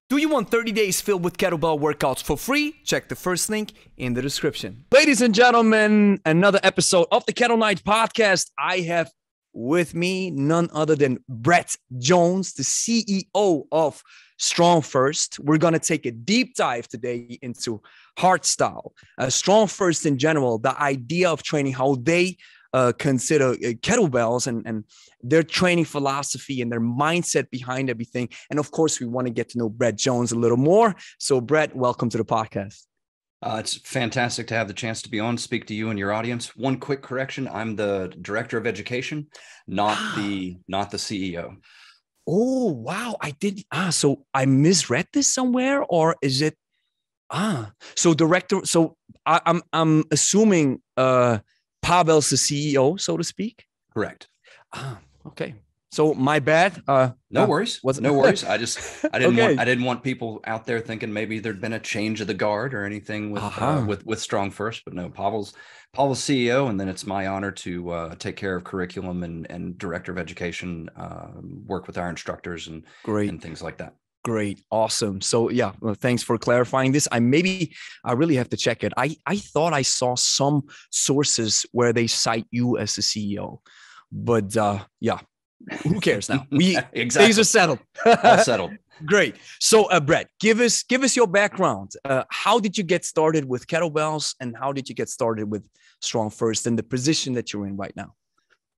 Do you want 30 days filled with kettlebell workouts for free? Check the first link in the description. Ladies and gentlemen, another episode of the Kettle Night podcast. I have with me none other than Brett Jones, the CEO of StrongFirst. We're going to take a deep dive today into hardstyle, StrongFirst in general, the idea of training, how they consider kettlebells and their training philosophy and their mindset behind everything. And of course, we want to get to know Brett Jones a little more. So Brett, welcome to the podcast. It's fantastic to have the chance to be on, speak to you and your audience. One quick correction. I'm the director of education, not the CEO. Oh, wow. I did. So I misread this somewhere, or is it? So director. So I'm assuming Pavel's the CEO, so to speak. Correct. Okay. So my bad. No worries. No worries. I didn't want people out there thinking maybe there'd been a change of the guard or anything with StrongFirst, but no, Pavel's CEO, and then it's my honor to take care of curriculum and director of education, work with our instructors and things like that. Great. Awesome. So yeah, well, thanks for clarifying this. I really have to check it. I thought I saw some sources where they cite you as the CEO, but yeah, who cares now? Exactly. Things are settled. All settled. Great. So Brett, give us your background. How did you get started with kettlebells, and how did you get started with StrongFirst and the position that you're in right now?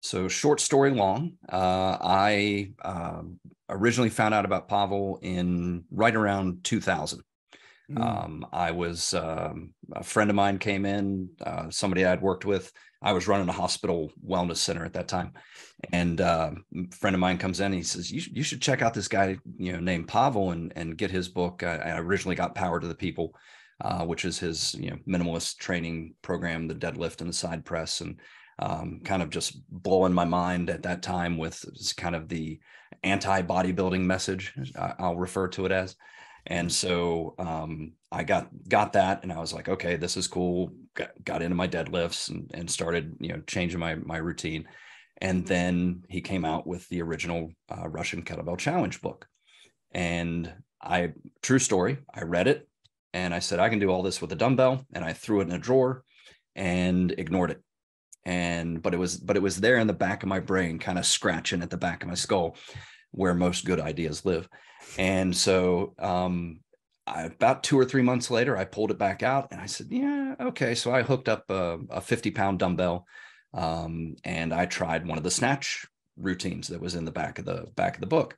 So short story long, I originally found out about Pavel in right around 2000. I was a friend of mine came in, somebody I'd worked with. I was running a hospital wellness center at that time, and a friend of mine comes in and he says, you should check out this guy, named Pavel and get his book. I originally got Power to the People, which is his, minimalist training program, the deadlift and the side press, and kind of just blowing my mind at that time with kind of the anti-bodybuilding message, I'll refer to it as. And so I got that, and I was like, okay, this is cool. Got into my deadlifts and started, changing my routine. And then he came out with the original Russian Kettlebell Challenge book. And true story, I read it and I said, I can do all this with a dumbbell. And I threw it in a drawer and ignored it. But it was there in the back of my brain, kind of scratching at the back of my skull, where most good ideas live. And so about 2 or 3 months later, I pulled it back out and I said, yeah, okay. So I hooked up a 50-pound dumbbell, and I tried one of the snatch routines that was in the back of the book.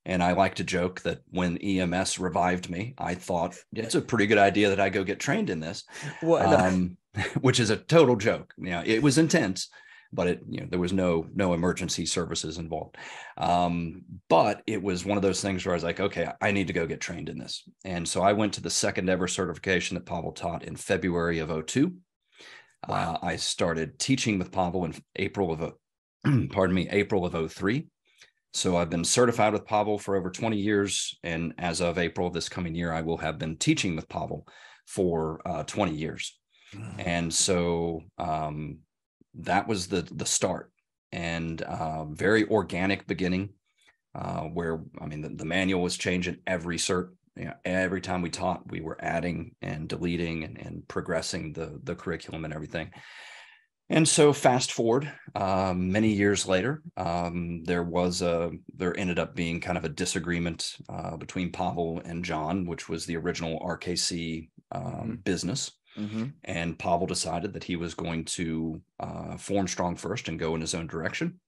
And I like to joke that when EMS revived me, I thought it's a pretty good idea that I go get trained in this, which is a total joke. It was intense, but there was no emergency services involved. But it was one of those things where I was like, okay, I need to go get trained in this. And so I went to the second ever certification that Pavel taught in February of 2002. Wow. I started teaching with Pavel in April of 2003. So I've been certified with Pavel for over 20 years. And as of April of this coming year, I will have been teaching with Pavel for 20 years. And so that was the start, and very organic beginning, where, the manual was changing every cert. Every time we taught, we were adding and deleting and progressing the curriculum and everything. And so fast forward many years later, there ended up being kind of a disagreement between Pavel and John, which was the original RKC business. Mm-hmm. And Pavel decided that he was going to form StrongFirst and go in his own direction.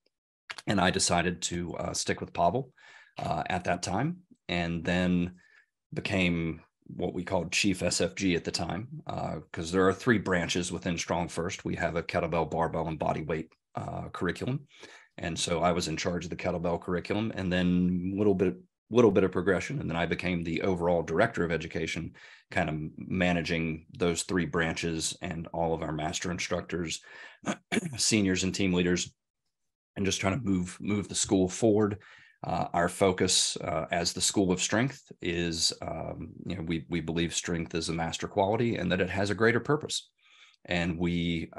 And I decided to stick with Pavel at that time, and then became what we called Chief SFG at the time, because there are 3 branches within StrongFirst. We have a kettlebell, barbell, and body weight curriculum. And so I was in charge of the kettlebell curriculum, and then little bit of progression. And then I became the overall director of education, kind of managing those 3 branches and all of our master instructors, seniors and team leaders, and just trying to move the school forward. Our focus as the School of Strength is, we believe strength is a master quality and that it has a greater purpose. And we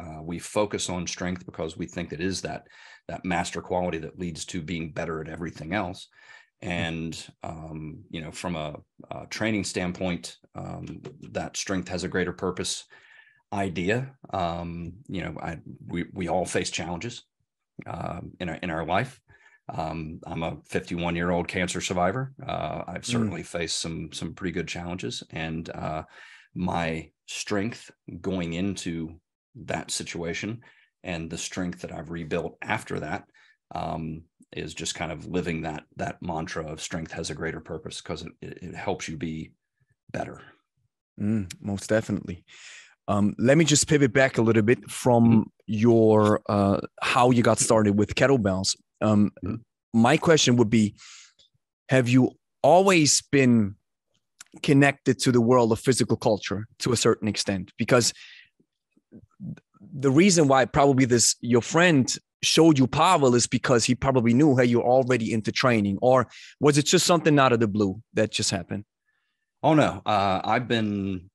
focus on strength because we think it is that master quality that leads to being better at everything else. And, from a training standpoint, that strength has a greater purpose idea. We all face challenges in our life. I'm a 51-year-old cancer survivor. I've certainly faced some pretty good challenges, and my strength going into that situation and the strength that I've rebuilt after that is just kind of living that mantra of strength has a greater purpose, because it helps you be better. Most definitely. Let me just pivot back a little bit from your how you got started with kettlebells. My question would be, have you always been connected to the world of physical culture to a certain extent? Because the reason why probably your friend showed you Pavel is because he probably knew, hey, you're already into training, or was it just something out of the blue that just happened? Oh no, I've been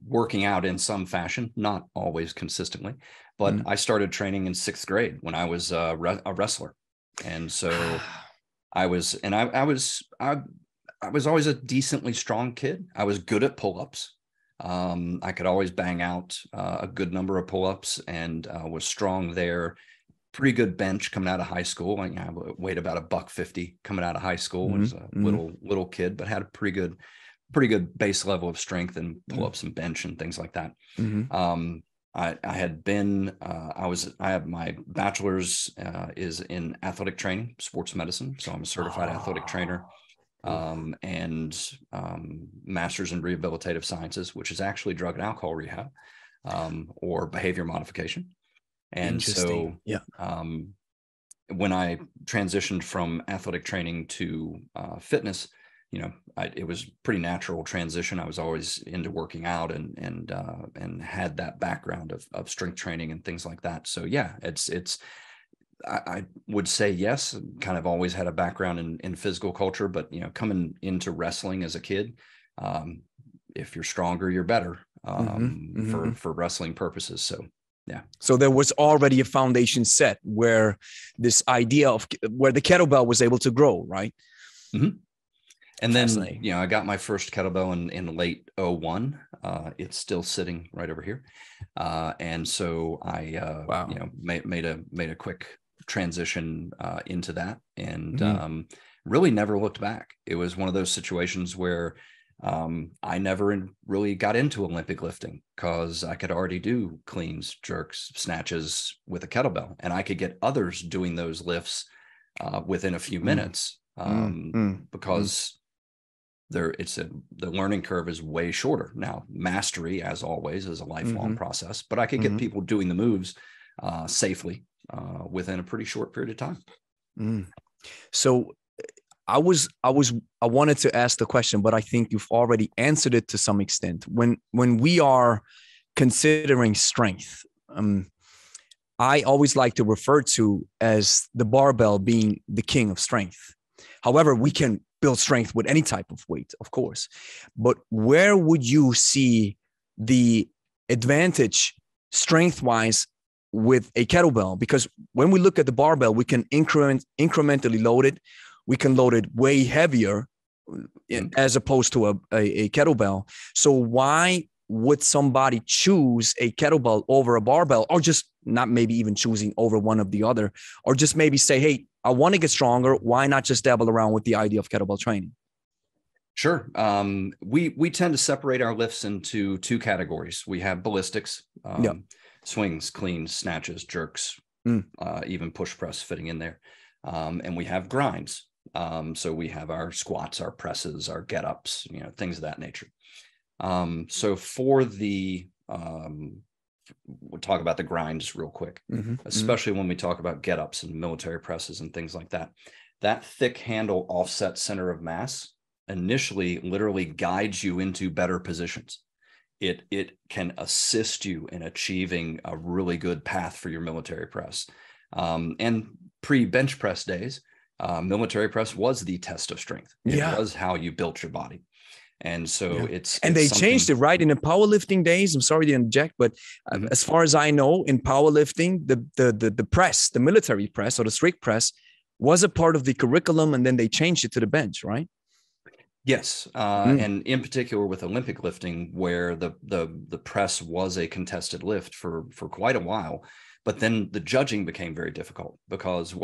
working out in some fashion, not always consistently, but I started training in 6th grade when I was a wrestler, and so I was always a decently strong kid. I was good at pull-ups. I could always bang out a good number of pull-ups, and was strong there. Pretty good bench coming out of high school. I weighed about $150 coming out of high school. Was a little kid, but had a pretty good base level of strength and pull-ups and bench and things like that. I have my bachelor's is in athletic training, sports medicine. So I'm a certified athletic trainer. And master's in rehabilitative sciences, which is actually drug and alcohol rehab, or behavior modification. And so, when I transitioned from athletic training to fitness, it was pretty natural transition. I was always into working out and had that background of strength training and things like that. So yeah, I would say yes, kind of always had a background in physical culture, but coming into wrestling as a kid, if you're stronger, you're better, for wrestling purposes. So yeah. So there was already a foundation set where this idea of where the kettlebell was able to grow, right? And then, I got my first kettlebell in late 2001. It's still sitting right over here. And so I, made a quick transition into that, and really never looked back. It was one of those situations where I never really got into Olympic lifting, because I could already do cleans, jerks, snatches with a kettlebell, and I could get others doing those lifts within a few minutes, because the learning curve is way shorter. Now, mastery, as always, is a lifelong process, but I could get people doing the moves safely within a pretty short period of time. So I wanted to ask the question, but I think you've already answered it to some extent. When we are considering strength, I always like to refer to as the barbell being the king of strength. However, we can build strength with any type of weight, of course. But where would you see the advantage strength-wise with a kettlebell? Because when we look at the barbell, we can incrementally load it. We can load it way heavier as opposed to a kettlebell. So why would somebody choose a kettlebell over a barbell, or just not maybe even choosing over one of the other, or just maybe say, hey, I want to get stronger. Why not just dabble around with the idea of kettlebell training? Sure. We tend to separate our lifts into two categories. We have ballistics, swings, cleans, snatches, jerks, even push press fitting in there. And we have grinds. So we have our squats, our presses, our get-ups, things of that nature. So for the, we'll talk about the grinds real quick, especially when we talk about get-ups and military presses and things like that. That thick handle offset center of mass initially literally guides you into better positions. It can assist you in achieving a really good path for your military press. And pre-bench press days, military press was the test of strength. It was how you built your body. And so they changed it, right? In the powerlifting days, I'm sorry to interject, but as far as I know, in powerlifting, the press, the military press or the strict press was a part of the curriculum, and then they changed it to the bench, right? Yes, and in particular with Olympic lifting, where the press was a contested lift for quite a while, but then the judging became very difficult because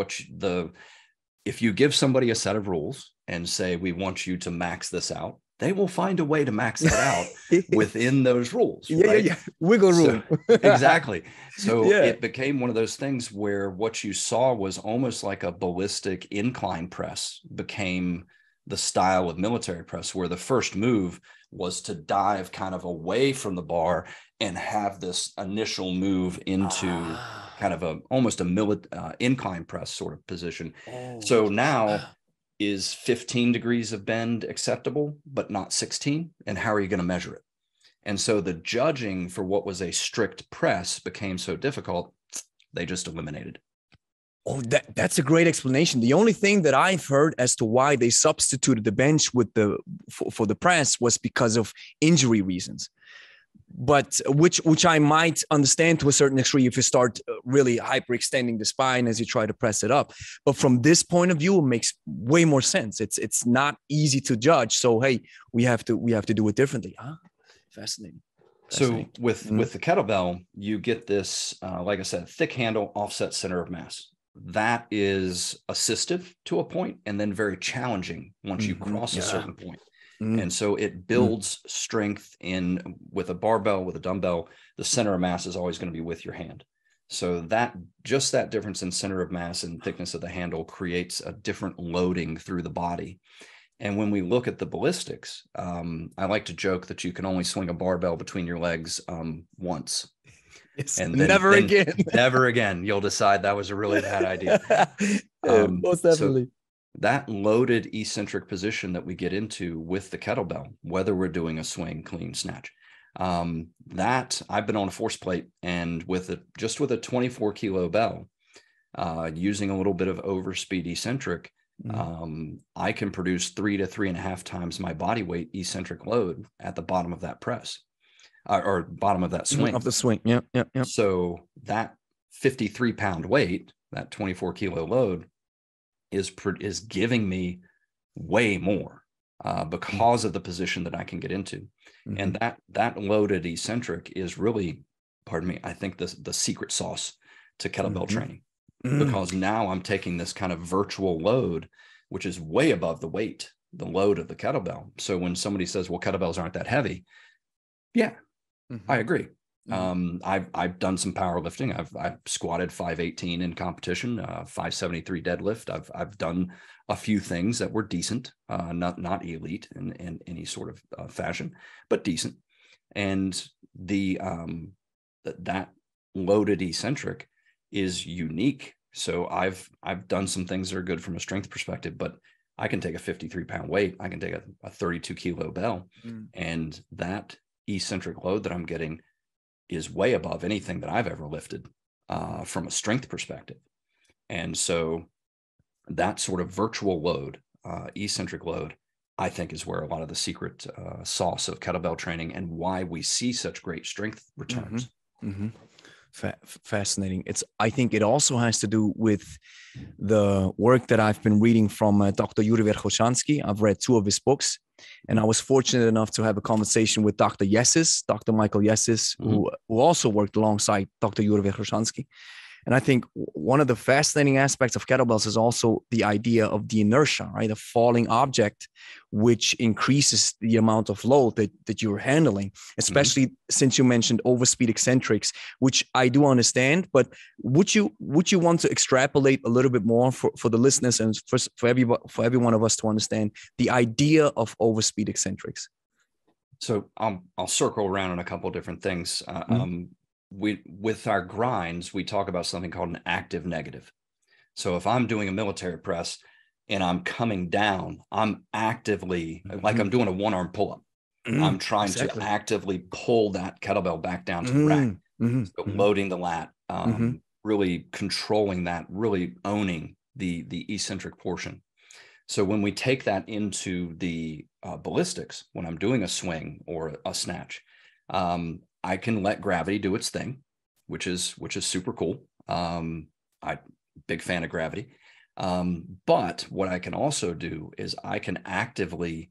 if you give somebody a set of rules and say we want you to max this out, they will find a way to max that out within those rules. Right? Yeah. Wiggle room. Exactly. So it became one of those things where what you saw was almost like a ballistic incline press became the style of military press, where the first move was to dive kind of away from the bar and have this initial move into kind of almost a incline press sort of position. So now is 15 degrees of bend acceptable, but not 16? And how are you going to measure it? And so the judging for what was a strict press became so difficult, they just eliminated it. Oh, that's a great explanation. The only thing that I've heard as to why they substituted the bench with for the press was because of injury reasons, but which I might understand to a certain extent if you start really hyperextending the spine as you try to press it up. But from this point of view, it makes way more sense. It's not easy to judge. So hey, we have to do it differently. Fascinating. So with the kettlebell, you get this, like I said, thick handle, offset center of mass. That is assistive to a point, and then very challenging once you cross a certain point. And so it builds strength with a barbell, with a dumbbell. The center of mass is always going to be with your hand. So that difference in center of mass and thickness of the handle creates a different loading through the body. And when we look at the ballistics, I like to joke that you can only swing a barbell between your legs once. And then, never again. Never again. You'll decide that was a really bad idea. Most definitely. So that loaded eccentric position that we get into with the kettlebell, whether we're doing a swing, clean, snatch, that I've been on a force plate, and with a 24 kilo bell, using a little bit of overspeed eccentric, I can produce 3 to 3.5 times my body weight eccentric load at the bottom of that press. Or bottom of that swing. Of the swing. Yep. So that 53-pound weight, that 24 kilo load is giving me way more because of the position that I can get into. And that loaded eccentric is really, pardon me, I think the secret sauce to kettlebell training, because now I'm taking this kind of virtual load, which is way above the load of the kettlebell. So when somebody says, well, kettlebells aren't that heavy. Yeah, I agree. I've done some powerlifting. I've squatted 518 in competition, 573 deadlift. I've done a few things that were decent, not elite in any sort of fashion, but decent. And that loaded eccentric is unique. So I've done some things that are good from a strength perspective, but I can take a 53-pound weight. I can take a 32 kilo bell, and that eccentric load that I'm getting is way above anything that I've ever lifted from a strength perspective. And so that sort of virtual load, eccentric load, I think is where a lot of the secret sauce of kettlebell training and why we see such great strength returns. Fascinating. I think it also has to do with the work that I've been reading from Dr. Yuri Verkhoshansky. I've read 2 of his books, and I was fortunate enough to have a conversation with Dr. Michael Yesis, who also worked alongside Dr. Yuri Verkhoshansky. And I think one of the fascinating aspects of kettlebells is also the idea of the inertia, right? A falling object, which increases the amount of load that you're handling, especially since you mentioned overspeed eccentrics, which I do understand. But would you want to extrapolate a little bit more for the listeners and for every one of us to understand the idea of overspeed eccentrics? So I'll circle around on a couple of different things. With our grinds, we talk about something called an active negative. So if I'm doing a military press and I'm coming down, I'm actively, like I'm doing a 1-arm pull-up. I'm trying to actively pull that kettlebell back down to the rack. So loading the lat, really controlling that, really owning the eccentric portion. So when we take that into the ballistics, when I'm doing a swing or a snatch, I can let gravity do its thing, which is super cool. I'm big fan of gravity. But what I can also do is I can actively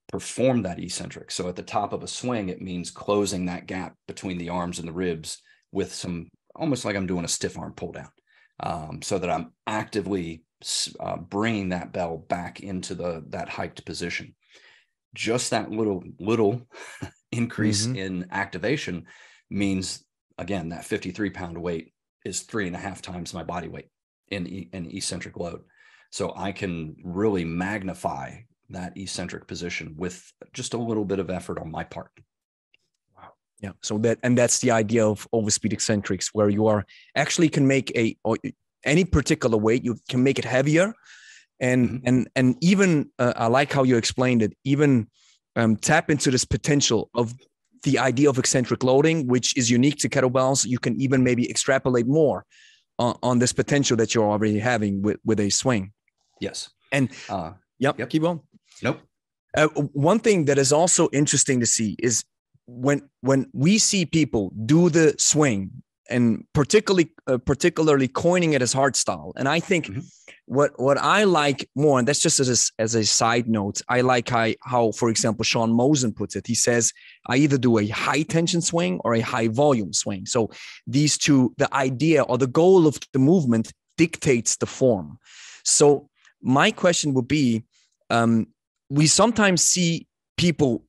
perform that eccentric. So at the top of a swing, it means closing that gap between the arms and the ribs with some, almost like I'm doing a stiff arm pull down, so that I'm actively bringing that bell back into that hiked position. Just that little increase in activation means, again, that 53-pound weight is 3.5 times my body weight in an eccentric load. So I can really magnify that eccentric position with just a little bit of effort on my part. Wow. Yeah. So that's the idea of overspeed eccentrics, where you are actually can make any particular weight, you can make it heavier. And even I like how you explained it, even tap into this potential of the idea of eccentric loading, which is unique to kettlebells. You can even maybe extrapolate more on this potential that you're already having with a swing. Yes. And yep. Keep going. Nope. One thing that is also interesting to see is when we see people do the swing, and particularly coining it as hard style. And I think what I like more, and that's just as a side note, I like how, for example, Sean Mosen puts it. He says, I either do a high tension swing or a high volume swing. So these two, the idea or the goal of the movement dictates the form. So my question would be, we sometimes see people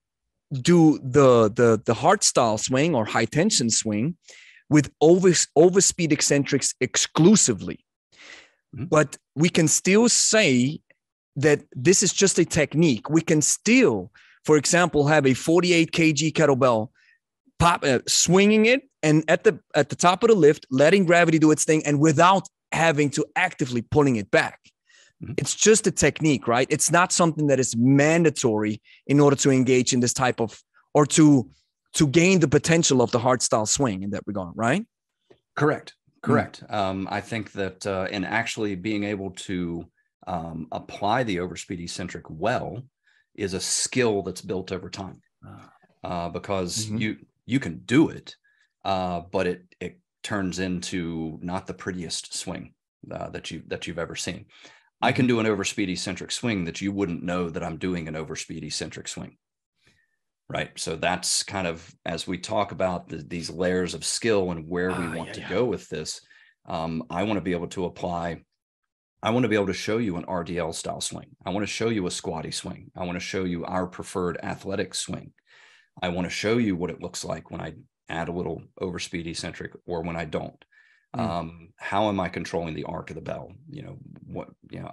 do the hard style swing or high tension swing with overspeed eccentrics exclusively. But we can still say that this is just a technique. We can still, for example, have a 48 kg kettlebell swinging it and at the top of the lift, letting gravity do its thing, and without having to actively pulling it back. It's just a technique, right? It's not something that is mandatory in order to engage in this type of, or to gain the potential of the hard style swing in that regard, right? Correct. I think that in actually being able to apply the overspeed eccentric well is a skill that's built over time, because you can do it, but it turns into not the prettiest swing that you've ever seen. I can do an overspeed eccentric swing that you wouldn't know that I'm doing an overspeed eccentric swing. Right. So that's kind of, as we talk about these layers of skill and where we want to go with this, I want to be able to apply, I want to be able to show you an RDL style swing. I want to show you a squatty swing. I want to show you our preferred athletic swing. I want to show you what it looks like when I add a little overspeed eccentric or when I don't. How am I controlling the arc of the bell?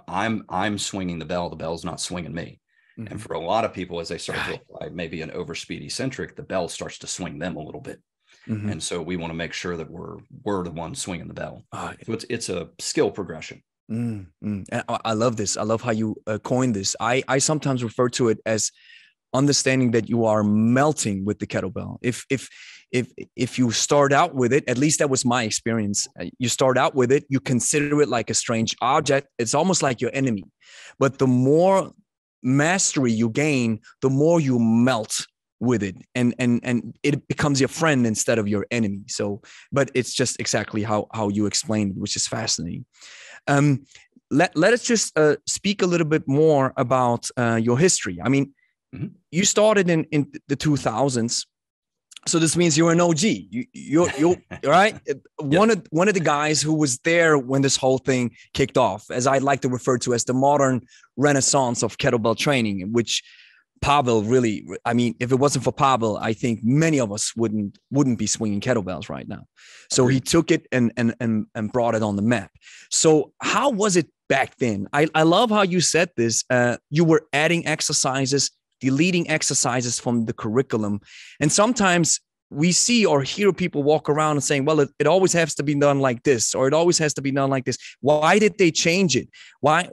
I'm swinging the bell's not swinging me. And for a lot of people, as they start to apply maybe an overspeed eccentric, the bell starts to swing them a little bit. And so we want to make sure that we're the ones swinging the bell. So it's a skill progression. I love this. I love how you coined this. I sometimes refer to it as understanding that you are melting with the kettlebell. If you start out with it, at least that was my experience. You start out with it, you consider it like a strange object. It's almost like your enemy. But the more mastery you gain, the more you melt with it, and it becomes your friend instead of your enemy. So, but it's just exactly how you explained it, which is fascinating. Let us just speak a little bit more about your history. I mean, you started in the 2000s. So this means you're an OG. You're right. One of the guys who was there when this whole thing kicked off, as I'd like to refer to as the modern renaissance of kettlebell training, which Pavel really, I mean, if it wasn't for Pavel, I think many of us wouldn't be swinging kettlebells right now. So he took it and brought it on the map. So how was it back then? I love how you said this. You were adding exercises, deleting exercises from the curriculum. And sometimes we see or hear people walk around and saying, well, it always has to be done like this, or it always has to be done like this. Why did they change it? Why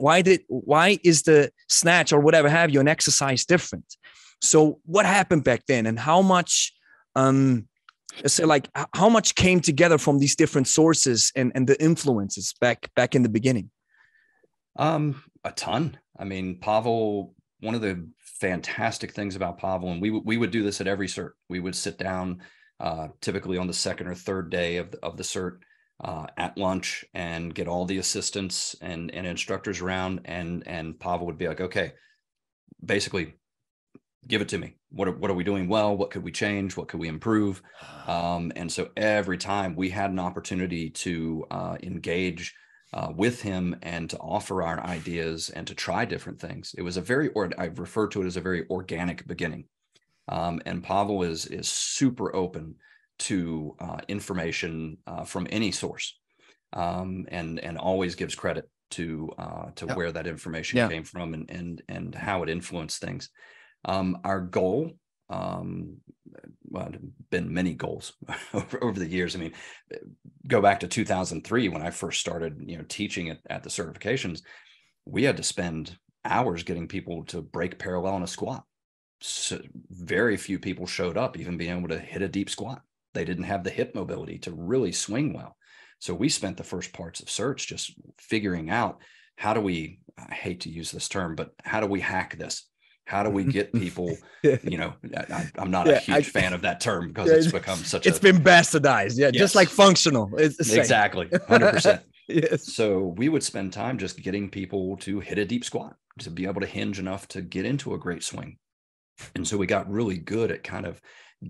is the snatch or whatever have you an exercise different? So what happened back then, and how much, how much came together from these different sources and the influences back in the beginning? A ton. I mean, Pavel, one of the fantastic things about Pavel, and we would do this at every cert. We would sit down typically on the second or third day of the cert. at lunch and get all the assistants and instructors around, and Pavel would be like, okay, basically give it to me. What are we doing well? What could we change? What could we improve? And so every time we had an opportunity to engage with him and to offer our ideas and to try different things, it was I refer to it as a very organic beginning. And Pavel is super open to information from any source, and always gives credit to where that information came from and how it influenced things. Our goal, well, been many goals over the years. I mean, go back to 2003 when I first started, teaching at the certifications. We had to spend hours getting people to break parallel in a squat. So very few people showed up even being able to hit a deep squat. They didn't have the hip mobility to really swing well. So we spent the first parts of search just figuring out how do we, I hate to use this term, but how do we hack this? How do we get people, I'm not a huge fan of that term because it's become it's been bastardized. Yeah. Yes. Just like functional. It's the same. Exactly. 100%. Yes. So we would spend time just getting people to hit a deep squat, to be able to hinge enough to get into a great swing. And so we got really good at kind of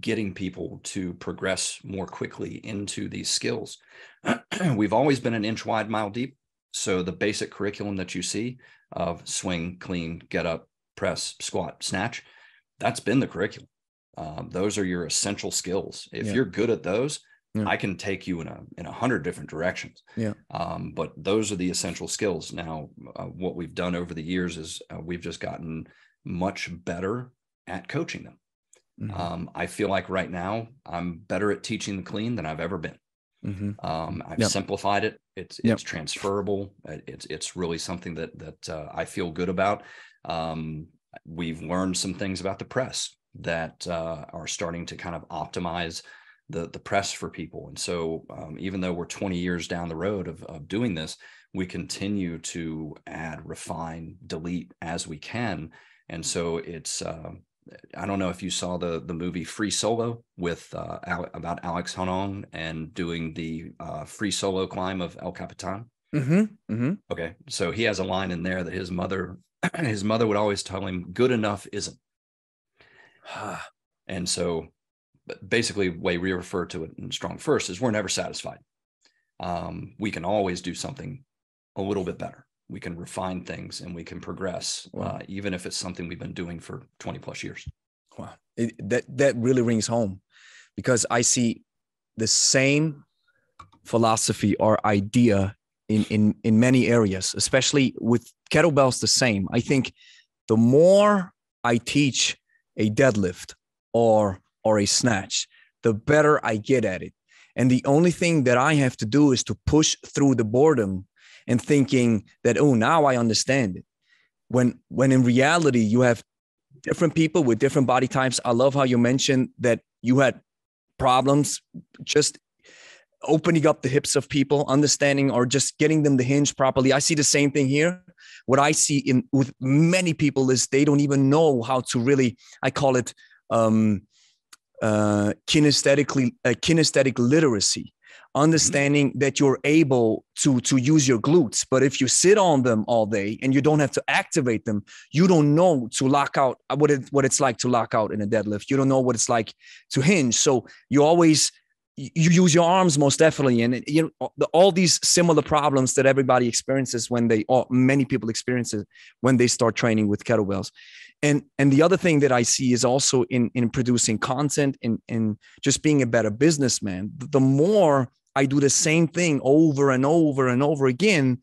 getting people to progress more quickly into these skills. We've always been an inch wide, mile deep. So the basic curriculum that you see of swing, clean, get up, press, squat, snatch, that's been the curriculum. Those are your essential skills. If you're good at those, I can take you in 100 different directions. But those are the essential skills. Now, what we've done over the years is we've just gotten much better at coaching them. Mm-hmm. I feel like right now I'm better at teaching the clean than I've ever been. Mm-hmm. I've simplified it. It's transferable. It's really something that I feel good about. We've learned some things about the press that are starting to kind of optimize the press for people. And so even though we're 20 years down the road of doing this, we continue to add, refine, delete as we can. And so it's I don't know if you saw the movie Free Solo with about Alex Honnold and doing the free solo climb of El Capitan. Mm-hmm. Mm-hmm. Okay, so he has a line in there that his mother would always tell him, "Good enough isn't." And so, basically, the way we refer to it in StrongFirst is we're never satisfied. We can always do something a little bit better. We can refine things and we can progress, even if it's something we've been doing for 20 plus years. Wow. That really rings home, because I see the same philosophy or idea in many areas, especially with kettlebells, the same. I think the more I teach a deadlift or a snatch, the better I get at it. And the only thing that I have to do is to push through the boredom and thinking that, oh, now I understand it. When in reality, you have different people with different body types. I love how you mentioned that you had problems just opening up the hips of people, understanding or just getting them to hinge properly. I see the same thing here. What I see with many people is they don't even know how to really, I call it kinesthetic literacy. Understanding that you're able to use your glutes, but if you sit on them all day and you don't have to activate them, you don't know to lock out what it's like to lock out in a deadlift. You don't know what it's like to hinge. So you use your arms most definitely, and all these similar problems that everybody experiences or many people experience when they start training with kettlebells. And the other thing that I see is also in producing content and just being a better businessman. The more I do the same thing over and over and over again,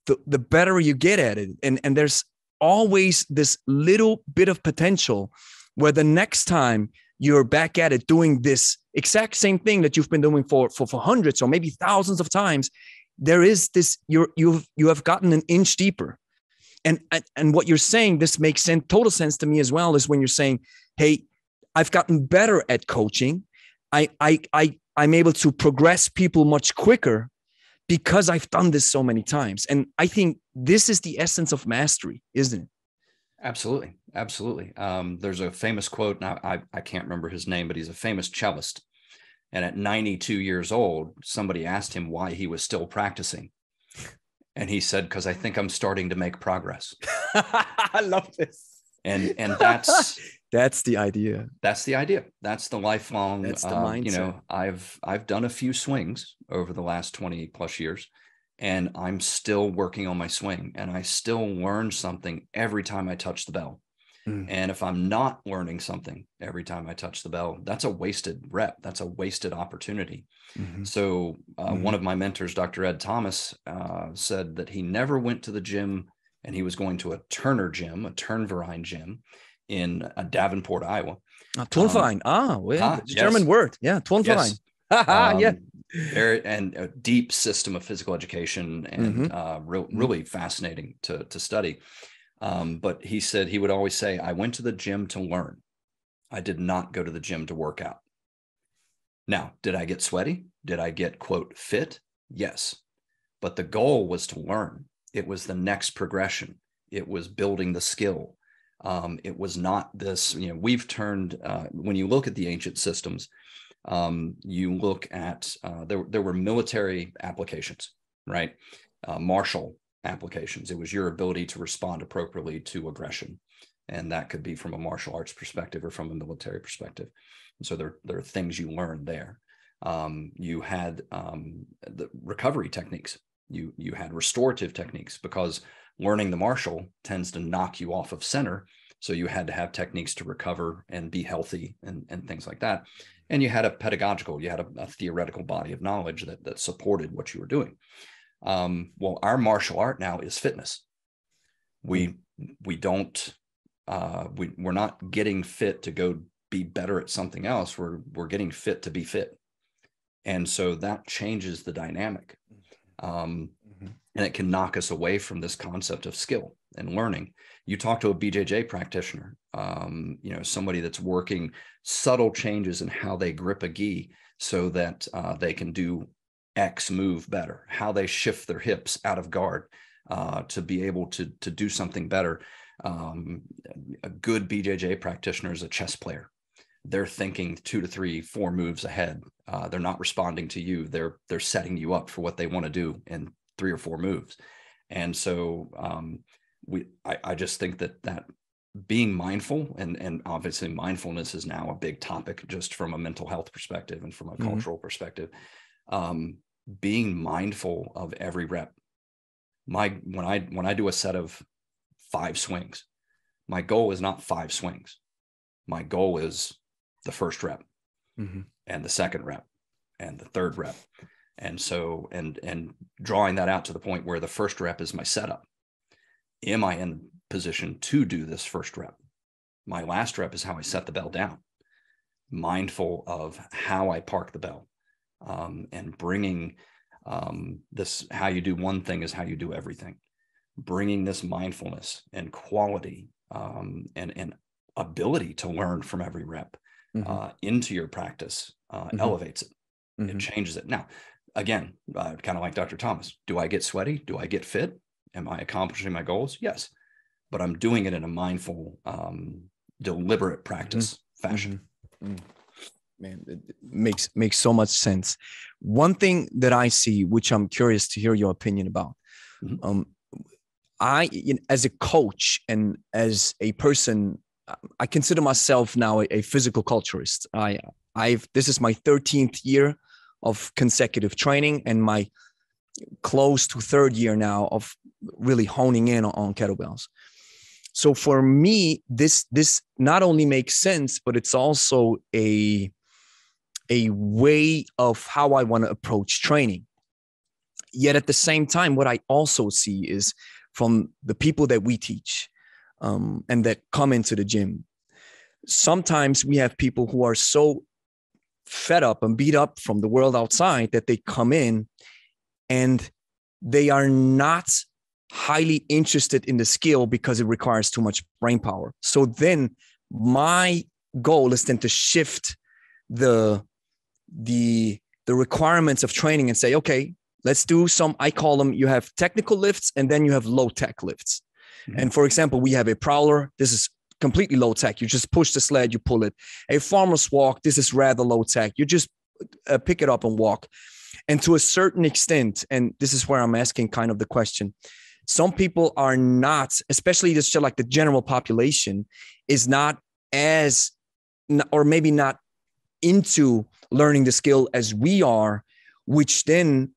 the better you get at it. And there's always this little bit of potential where the next time you're back at it doing this exact same thing that you've been doing for hundreds or maybe thousands of times, there is this, you have gotten an inch deeper. And what you're saying, this makes total sense to me as well, is when you're saying, hey, I've gotten better at coaching. I'm able to progress people much quicker because I've done this so many times. And I think this is the essence of mastery, isn't it? Absolutely. Absolutely. There's a famous quote, and I can't remember his name, but he's a famous cellist. And at 92 years old, somebody asked him why he was still practicing. And he said, because I think I'm starting to make progress. I love this. And that's the idea. That's the idea. That's the lifelong, that's the mindset. I've done a few swings over the last 20 plus years, and I'm still working on my swing, and I still learn something every time I touch the bell. And if I'm not learning something every time I touch the bell, that's a wasted rep. That's a wasted opportunity. So one of my mentors, Dr. Ed Thomas, said that he never went to the gym, and he was going to a Turner gym, a Turnverein gym in Davenport, Iowa. Turnverein. Well, yes. German word. Yeah, Turnverein. Yes. And a deep system of physical education, and really fascinating to study. But he said he would always say, I went to the gym to learn. I did not go to the gym to work out. Now, did I get sweaty? Did I get, quote, fit? Yes. But the goal was to learn. It was the next progression. It was building the skill. It was not this, we've turned, when you look at the ancient systems, you look at, there were military applications, right? Martial applications. It was your ability to respond appropriately to aggression. And that could be from a martial arts perspective or from a military perspective. And so there are things you learn there. You had the recovery techniques. You had restorative techniques, because learning the martial tends to knock you off of center. So you had to have techniques to recover and be healthy and things like that. And you had a pedagogical, you had a theoretical body of knowledge that supported what you were doing. Well, our martial art now is fitness. We're not getting fit to go be better at something else. We're getting fit to be fit. And so that changes the dynamic. And it can knock us away from this concept of skill and learning. You talk to a BJJ practitioner, somebody that's working subtle changes in how they grip a gi so that they can do X move better, how they shift their hips out of guard to be able to do something better. A good BJJ practitioner is a chess player. They're thinking 2 to 3, 4 moves ahead. They're not responding to you. They're setting you up for what they want to do in 3 or 4 moves. And so I just think that being mindful, and obviously mindfulness is now a big topic just from a mental health perspective and from a cultural perspective. Being mindful of every rep. When I do a set of 5 swings, my goal is not 5 swings. My goal is the first rep and the second rep and the third rep. And so, and drawing that out to the point where the first rep is my setup. Am I in position to do this first rep? My last rep is how I set the bell down. Mindful of how I park the bell, and bringing this, how you do one thing is how you do everything. Bringing this mindfulness and quality and ability to learn from every rep into your practice elevates it. It changes it. Now, again, kind of like Dr. Thomas, do I get sweaty? Do I get fit? Am I accomplishing my goals? Yes. But I'm doing it in a mindful, deliberate practice fashion. Man, it makes so much sense. One thing that I see, which I'm curious to hear your opinion about, as a coach and as a person, I consider myself now a physical culturist. This is my 13th year of consecutive training and my close to 3rd year now of really honing in on kettlebells. So for me, this not only makes sense, but it's also a way of how I want to approach training. Yet at the same time, what I also see is from the people that we teach and that come into the gym, sometimes we have people who are so fed up and beat up from the world outside that they come in and they are not highly interested in the skill because it requires too much brain power. So then my goal is then to shift the requirements of training and say, okay, let's do some, I call them, you have technical lifts and then you have low tech lifts. And for example, we have a prowler. This is completely low tech. You just push the sled, you pull it. A farmer's walk. This is rather low tech. You just pick it up and walk. And to a certain extent, and this is where I'm asking kind of the question, some people are not, especially just like the general population, is not as, or maybe not into learning the skill as we are, which then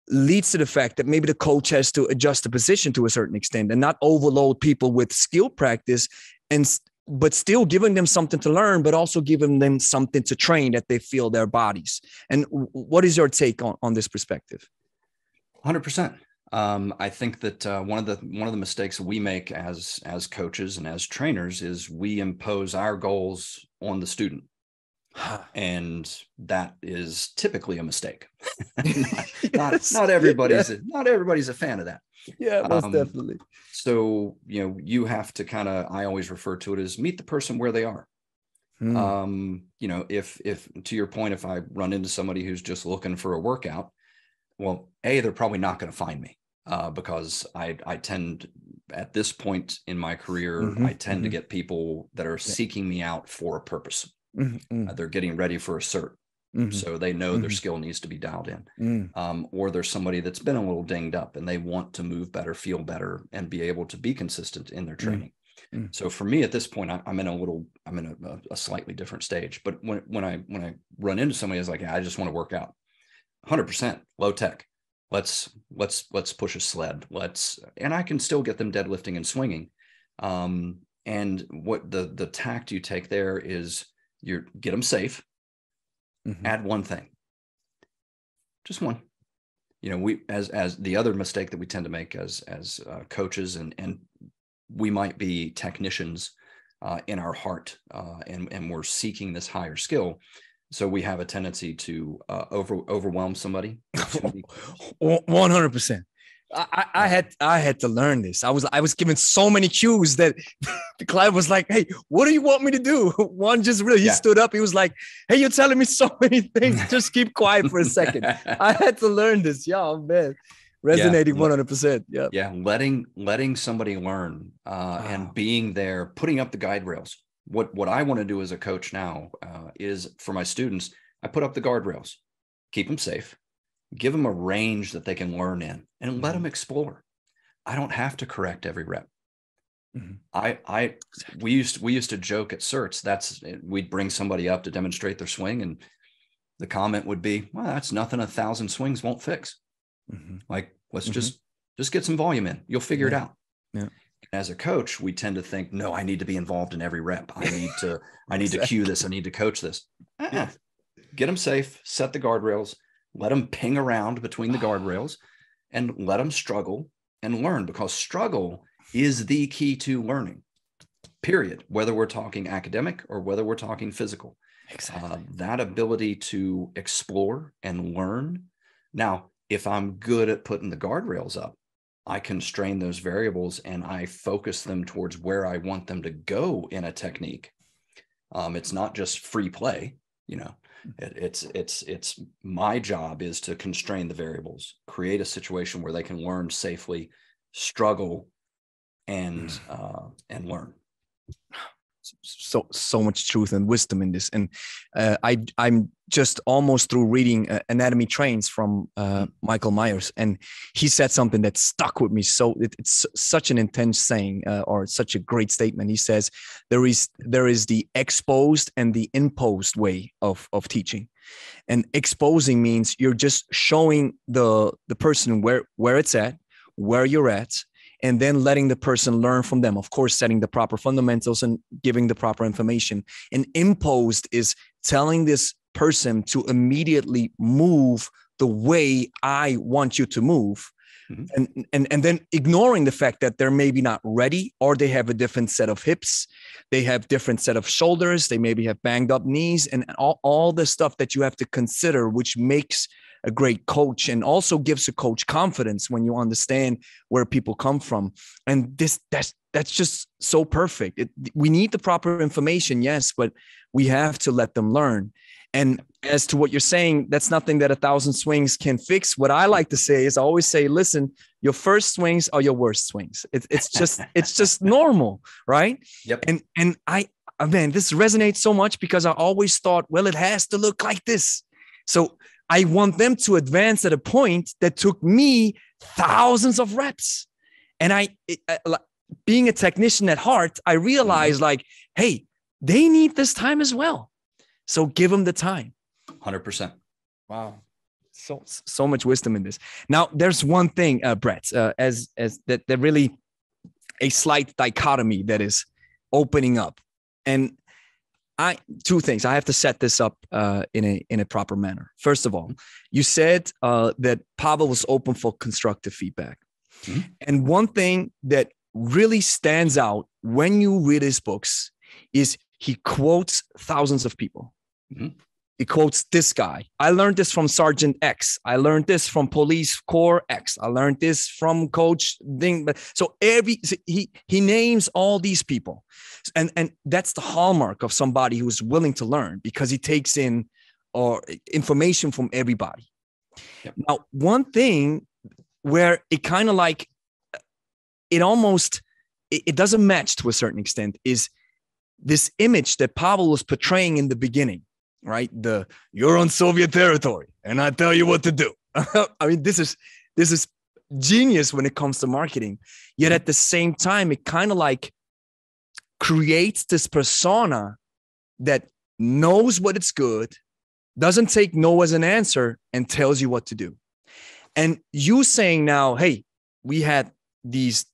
leads to the fact that maybe the coach has to adjust the position to a certain extent and not overload people with skill practice, but still giving them something to learn, but also giving them something to train that they feel their bodies. And what is your take on this perspective? 100%. I think that one of the mistakes we make as coaches and as trainers is we impose our goals on the student. And that is typically a mistake. not everybody's a fan of that. Yeah, most definitely. So, you have to I always refer to it as meet the person where they are. If to your point, if I run into somebody who's just looking for a workout, well, they're probably not going to find me because I tend, at this point in my career, I tend to get people that are seeking me out for a purpose. They're getting ready for a cert. So they know their skill needs to be dialed in. Or there's somebody that's been a little dinged up and they want to move better, feel better, and be able to be consistent in their training. So for me at this point, I'm in a slightly different stage. But when I run into somebody who's like, I just want to work out, 100% low tech. Let's push a sled. And I can still get them deadlifting and swinging. And what the tact you take there is you get them safe. Add one thing, just one. We as the other mistake that we tend to make as coaches, and we might be technicians in our heart, and we're seeking this higher skill. So we have a tendency to overwhelm somebody. 100%. I had to learn this. I was given so many cues that the client was like, "Hey, what do you want me to do?" One just he stood up. He was like, "Hey, you're telling me so many things. Just keep quiet for a second." I had to learn this. Yeah, man, resonating 100%. Yeah, yeah. Letting somebody learn and being there, putting up the guide rails. What I want to do as a coach now is for my students, I put up the guardrails, keep them safe. Give them a range that they can learn in and let them explore. I don't have to correct every rep. We used to joke at certs. We'd bring somebody up to demonstrate their swing, and the comment would be, "Well, that's nothing 1,000 swings won't fix." Like, let's just get some volume in. You'll figure it out. Yeah. As a coach, we tend to think, no, I need to be involved in every rep. I need to cue this. I need to coach this. Get them safe, set the guardrails, let them ping around between the guardrails, and let them struggle and learn, because struggle is the key to learning, period. Whether we're talking academic or whether we're talking physical. Exactly. That ability to explore and learn. Now, if I'm good at putting the guardrails up, I constrain those variables and I focus them towards where I want them to go in a technique. It's not just free play, It's my job is to constrain the variables, create a situation where they can learn safely, struggle, and learn. So much truth and wisdom in this. And I'm just almost through reading Anatomy Trains from Michael Myers, and he said something that stuck with me. So it's such an intense saying, or such a great statement. He says there is the exposed and the imposed way of teaching. And exposing means you're just showing the person where it's at, where you're at, and then letting the person learn from them. Of course, setting the proper fundamentals and giving the proper information. And imposed is telling this person to immediately move the way I want you to move. And then ignoring the fact that they're maybe not ready, or they have a different set of hips, they have different set of shoulders, they maybe have banged up knees, and all the stuff that you have to consider, which makes a great coach and also gives a coach confidence when you understand where people come from. And that's just so perfect. We need the proper information, yes, but we have to let them learn. And as to what you're saying, that's nothing that 1,000 swings can fix. What I like to say is I always say, listen, your first swings are your worst swings. It's just normal, right? Yep. And man, this resonates so much because I always thought, well, it has to look like this. So I want them to advance at a point that took me thousands of reps. And being a technician at heart, I realized like, hey, they need this time as well. So give them the time. 100%. Wow. So much wisdom in this. Now, there's one thing, Brett, as that really a slight dichotomy that is opening up. And two things. I have to set this up in a proper manner. First of all, you said that Pavel was open for constructive feedback. Mm-hmm. And one thing that really stands out when you read his books is he quotes thousands of people. Mm-hmm. He quotes this guy. I learned this from Sergeant X. I learned this from Police Corps X. I learned this from Coach Ding. So he names all these people. And that's the hallmark of somebody who's willing to learn, because he takes in information from everybody. Yep. Now, one thing where it kind of like, it doesn't match to a certain extent is this image that Pavel was portraying in the beginning. Right? You're on Soviet territory and I tell you what to do. I mean, this is genius when it comes to marketing. Yet at the same time, it kind of like creates this persona that knows what it's good, doesn't take no as an answer, and tells you what to do. And you saying now, hey, we had these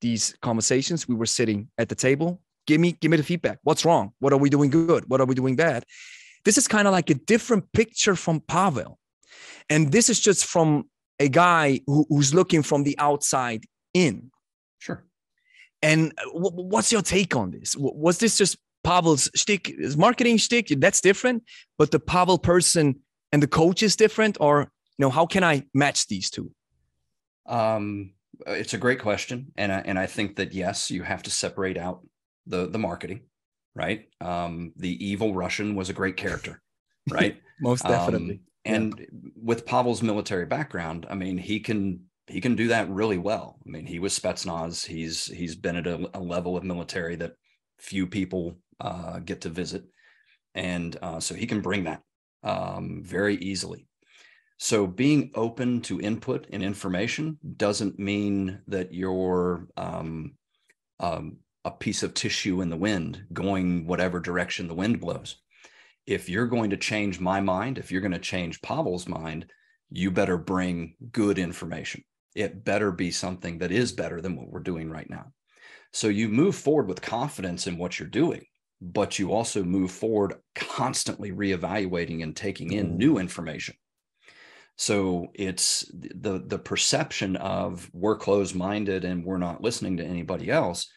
conversations. We were sitting at the table. Give me the feedback. What's wrong? What are we doing good? What are we doing bad? This is kind of like a different picture from Pavel. And this is just from a guy who's looking from the outside in. Sure. And what's your take on this? Was this just Pavel's shtick, his marketing shtick? That's different, but the Pavel person and the coach is different? Or, how can I match these two? It's a great question. And I think that, yes, you have to separate out the marketing. Right. The evil Russian was a great character, right? Most definitely. And with Pavel's military background, I mean, he can do that really well. I mean, he was Spetsnaz. He's been at a level of military that few people get to visit. And so he can bring that very easily. So being open to input and information doesn't mean that you're a piece of tissue in the wind going whatever direction the wind blows. If you're going to change my mind, if you're going to change Pavel's mind, you better bring good information. It better be something that is better than what we're doing right now. So you move forward with confidence in what you're doing, but you also move forward constantly reevaluating and taking in new information. So it's the perception of we're closed-minded and we're not listening to anybody else.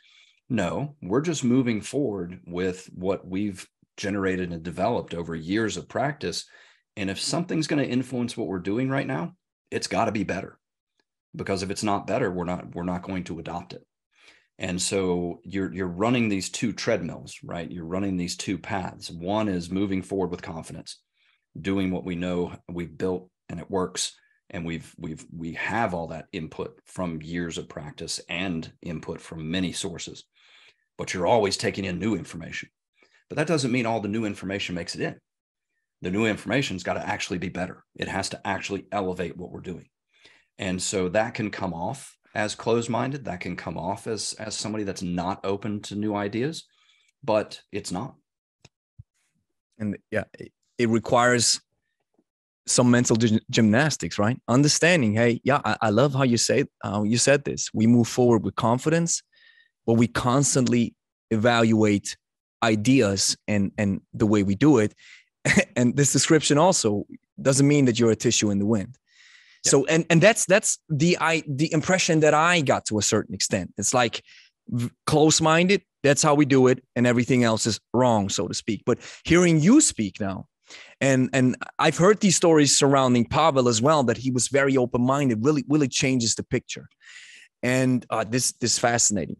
No, we're just moving forward with what we've generated and developed over years of practice. And if something's going to influence what we're doing right now, it's got to be better. Because if it's not better, we're not going to adopt it. And so you're running these two treadmills, right? You're running these two paths. One is moving forward with confidence, doing what we know we've built and it works. And we have all that input from years of practice and input from many sources. But you're always taking in new information. But that doesn't mean all the new information makes it in. The new information's got to actually be better. It has to actually elevate what we're doing. And so that can come off as closed-minded. That can come off as somebody that's not open to new ideas, but it's not. And yeah, it requires some mental gymnastics, right? Understanding, hey, yeah, I love how you said this. We move forward with confidence, but we constantly evaluate ideas and the way we do it. And this description also doesn't mean that you're a tissue in the wind. Yep. So, and that's the impression that I got to a certain extent. It's like close-minded. That's how we do it. And everything else is wrong, so to speak. But hearing you speak now, and I've heard these stories surrounding Pavel as well, that he was very open-minded, really changes the picture. And this is fascinating.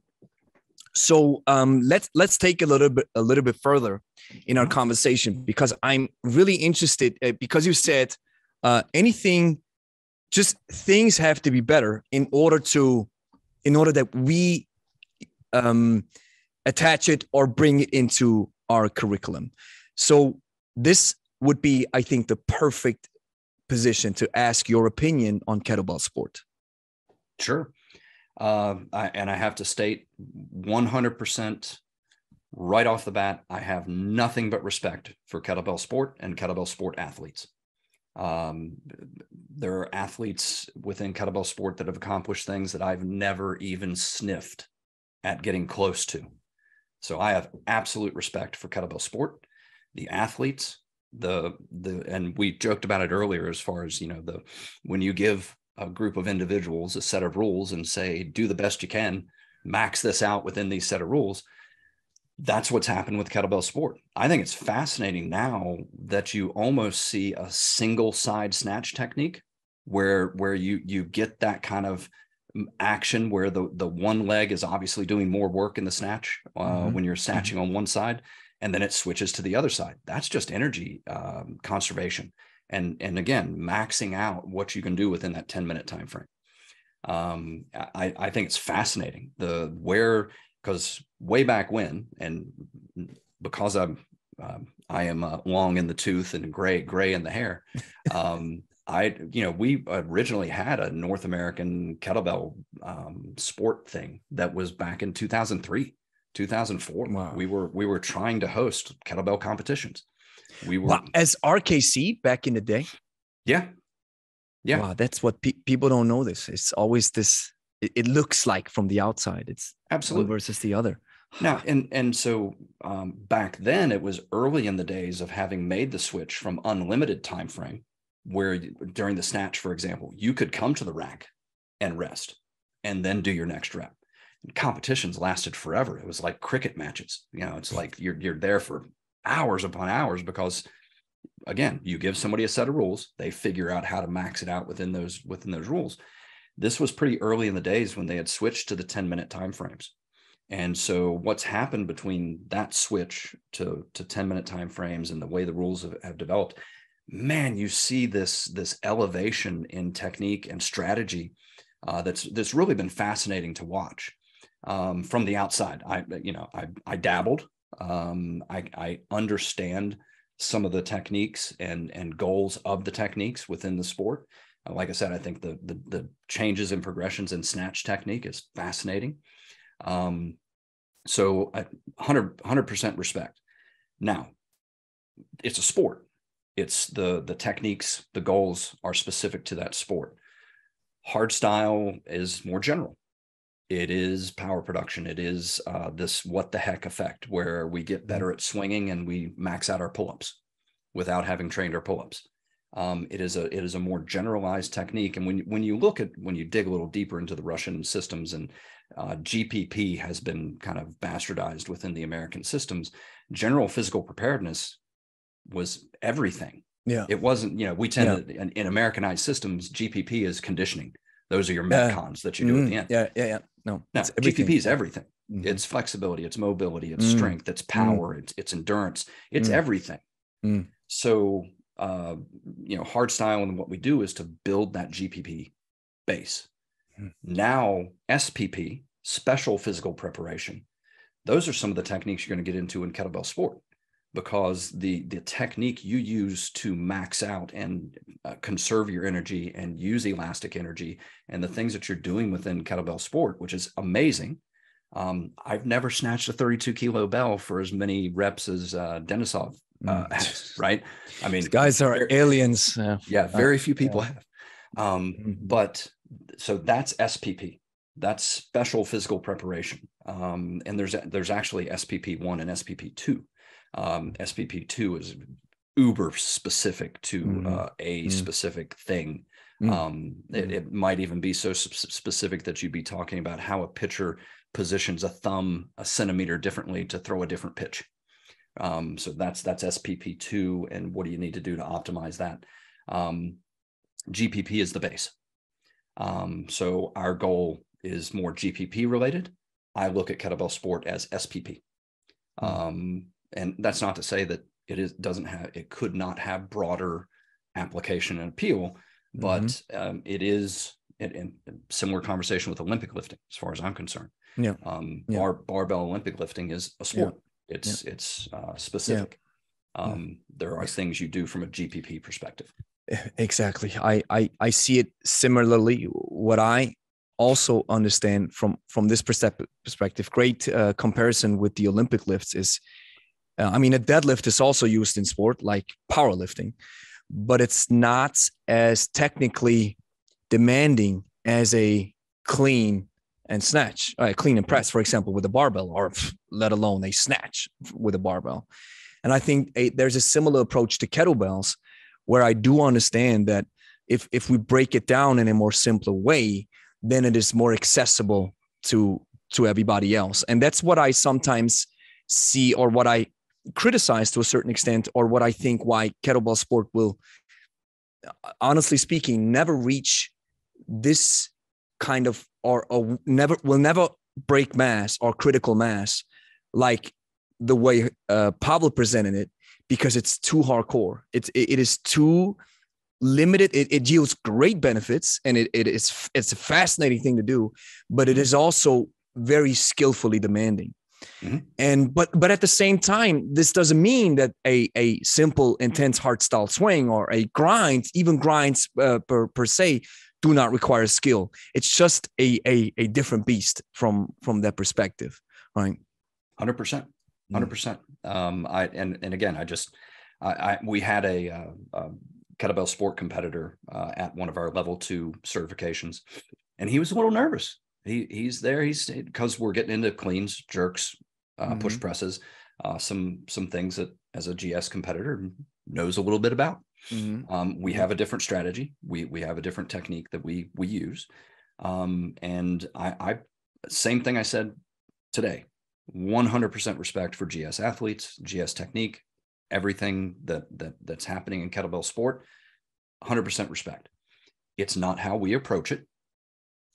So let's take a little bit further in our conversation, because I'm really interested, because you said things have to be better in order that we attach it or bring it into our curriculum. So this would be, I think, the perfect position to ask your opinion on kettlebell sport. Sure. I have to state 100% right off the bat, I have nothing but respect for kettlebell sport and kettlebell sport athletes. There are athletes within kettlebell sport that have accomplished things that I've never even sniffed at getting close to. So I have absolute respect for kettlebell sport, the athletes, and we joked about it earlier as far as, when you give a group of individuals a set of rules and say, do the best you can, max this out within these set of rules. That's what's happened with kettlebell sport. I think it's fascinating now that you almost see a single side snatch technique where you get that kind of action where the one leg is obviously doing more work in the snatch when you're snatching on one side, and then it switches to the other side. That's just energy conservation. And again, maxing out what you can do within that 10-minute time frame. I think it's fascinating because way back when, and because I am long in the tooth and gray in the hair, we originally had a North American kettlebell sport thing that was back in 2003, 2004. Wow. We were trying to host kettlebell competitions. We were as RKC back in the day. Yeah. Wow, that's what people don't know. It's always this. It looks like from the outside, it's absolutely one versus the other. Now, and so back then, it was early in the days of having made the switch from unlimited time frame, where during the snatch, for example, you could come to the rack and rest, and then do your next rep. And competitions lasted forever. It was like cricket matches. It's like you're there for hours upon hours because, again, you give somebody a set of rules, they figure out how to max it out within those rules. This was pretty early in the days when they had switched to the 10-minute timeframes. And so what's happened between that switch to 10-minute timeframes and the way the rules have developed, man, you see this elevation in technique and strategy that's really been fascinating to watch from the outside. I dabbled. I understand some of the techniques and goals of the techniques within the sport. Like I said, I think the changes and progressions in snatch technique is fascinating. So 100% respect. Now, it's a sport. It's the techniques, the goals are specific to that sport. Hardstyle is more general. It is power production. It is this what the heck effect where we get better at swinging and we max out our pull-ups without having trained our pull-ups. It is a more generalized technique. And when you dig a little deeper into the Russian systems, and GPP has been kind of bastardized within the American systems, general physical preparedness was everything. Yeah. It wasn't, we tend to, in Americanized systems, GPP is conditioning. Those are your metcons that you do at the end. Yeah. No, now, GPP is everything. Mm-hmm. It's flexibility, it's mobility, it's strength, it's power, it's endurance, it's everything. So, hardstyle, and what we do is to build that GPP base. Now, SPP, special physical preparation, those are some of the techniques you're going to get into in kettlebell sport, because the technique you use to max out and conserve your energy and use elastic energy and the things that you're doing within kettlebell sport, which is amazing. I've never snatched a 32 kilo bell for as many reps as Denisov has, right? I mean, these guys are aliens. Very few people have. But so that's SPP. That's special physical preparation. And there's actually SPP1 and SPP2. SPP2 is uber specific to a specific thing. It might even be so specific that you'd be talking about how a pitcher positions a thumb a centimeter differently to throw a different pitch. So that's SPP2, and what do you need to do to optimize that? GPP is the base. So our goal is more GPP related. I look at kettlebell sport as SPP. And that's not to say that it could not have broader application and appeal, but it is in similar conversation with Olympic lifting, as far as I'm concerned. Barbell Olympic lifting is a sport. It's specific. There are things you do from a GPP perspective. Exactly. I see it similarly. What I also understand from this perspective, great comparison with the Olympic lifts is, I mean, a deadlift is also used in sport like powerlifting, but it's not as technically demanding as a clean and snatch, clean and press, for example, with a barbell, or let alone a snatch with a barbell. And I think there's a similar approach to kettlebells, where I do understand that if we break it down in a more simpler way, then it is more accessible to everybody else. And that's what I sometimes see, or what I criticize to a certain extent, or what I think why kettlebell sport will, honestly speaking, never reach this kind of, or will never break mass or critical mass like the way Pavel presented it, because it's too hardcore. It is too limited. It yields great benefits, and it's a fascinating thing to do, but it is also very skillfully demanding. Mm-hmm. And but at the same time, this doesn't mean that a simple, intense hardstyle swing or a grind, even grinds per se, do not require skill. It's just a different beast from that perspective, right? 100%. 100%. We had a kettlebell sport competitor at one of our level 2 certifications, and he was a little nervous. He's there. Because we're getting into cleans, jerks, push presses, some things that as a GS competitor knows a little bit about. We have a different strategy. We have a different technique that we use. And I same thing I said today, 100% respect for GS athletes, GS technique, everything that's happening in kettlebell sport, 100% respect. It's not how we approach it,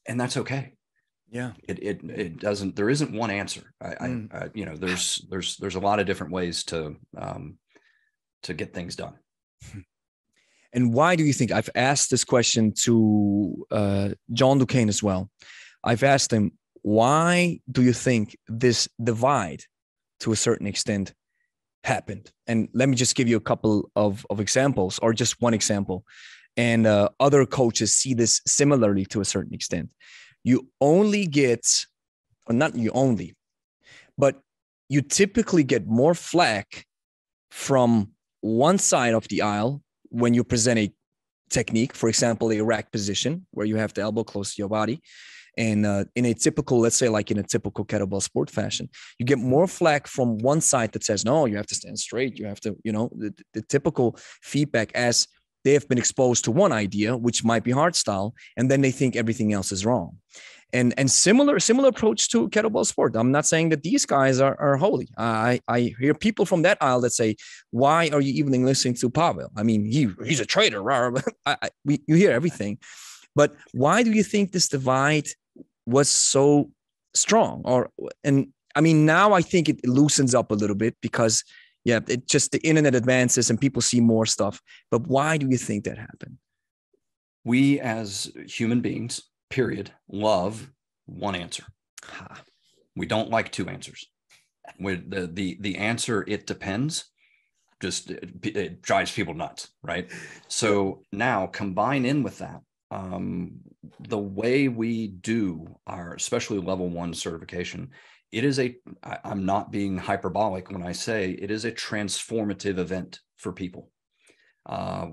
and that's okay. Yeah, it doesn't. There isn't one answer. There's a lot of different ways to get things done. And why do you think, I've asked this question to John Duquesne as well. I've asked him, why do you think this divide to a certain extent happened? And let me just give you a couple of examples, or just one example. And other coaches see this similarly to a certain extent. You only get, or not you only, but you typically get more flack from one side of the aisle when you present a technique, for example, a rack position where you have the elbow close to your body. And in a typical, let's say like in a typical kettlebell sport fashion, you get more flack from one side that says, no, you have to stand straight. You have to, the typical feedback, as they have been exposed to one idea, which might be hard style, and then they think everything else is wrong. And similar approach to kettlebell sport. I'm not saying that these guys are holy. I hear people from that aisle that say, why are you even listening to Pavel? I mean, he's a traitor. You hear everything. But why do you think this divide was so strong? And I mean, now I think it loosens up a little bit, because it just, the internet advances and people see more stuff. But why do you think that happened? We as human beings, period, love one answer. We don't like two answers. With the answer, it depends, just it drives people nuts, right? So now combine in with that, the way we do our, especially level 1 certification, it is I'm not being hyperbolic when I say it is a transformative event for people.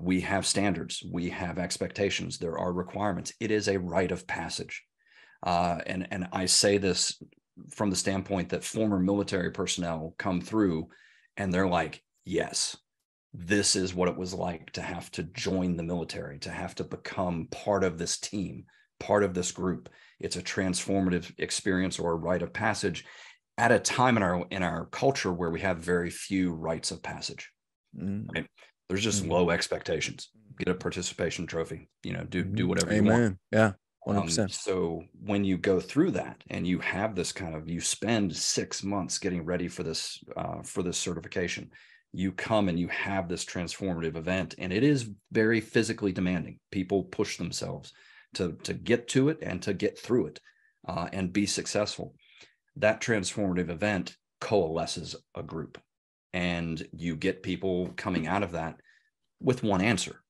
We have standards, we have expectations, there are requirements. It is a rite of passage. And I say this from the standpoint that former military personnel come through and they're like, yes, this is what it was like to have to join the military, to have to become part of this team, part of this group. It's a transformative experience, or a rite of passage, at a time in our culture where we have very few rites of passage. Right? There's just low expectations. Get a participation trophy, do whatever you want. Yeah, 100%. So when you go through that and you have this you spend 6 months getting ready for this certification, you come and you have this transformative event, and it is very physically demanding. People push themselves to get to it and to get through it, and be successful. That transformative event coalesces a group, and you get people coming out of that with one answer.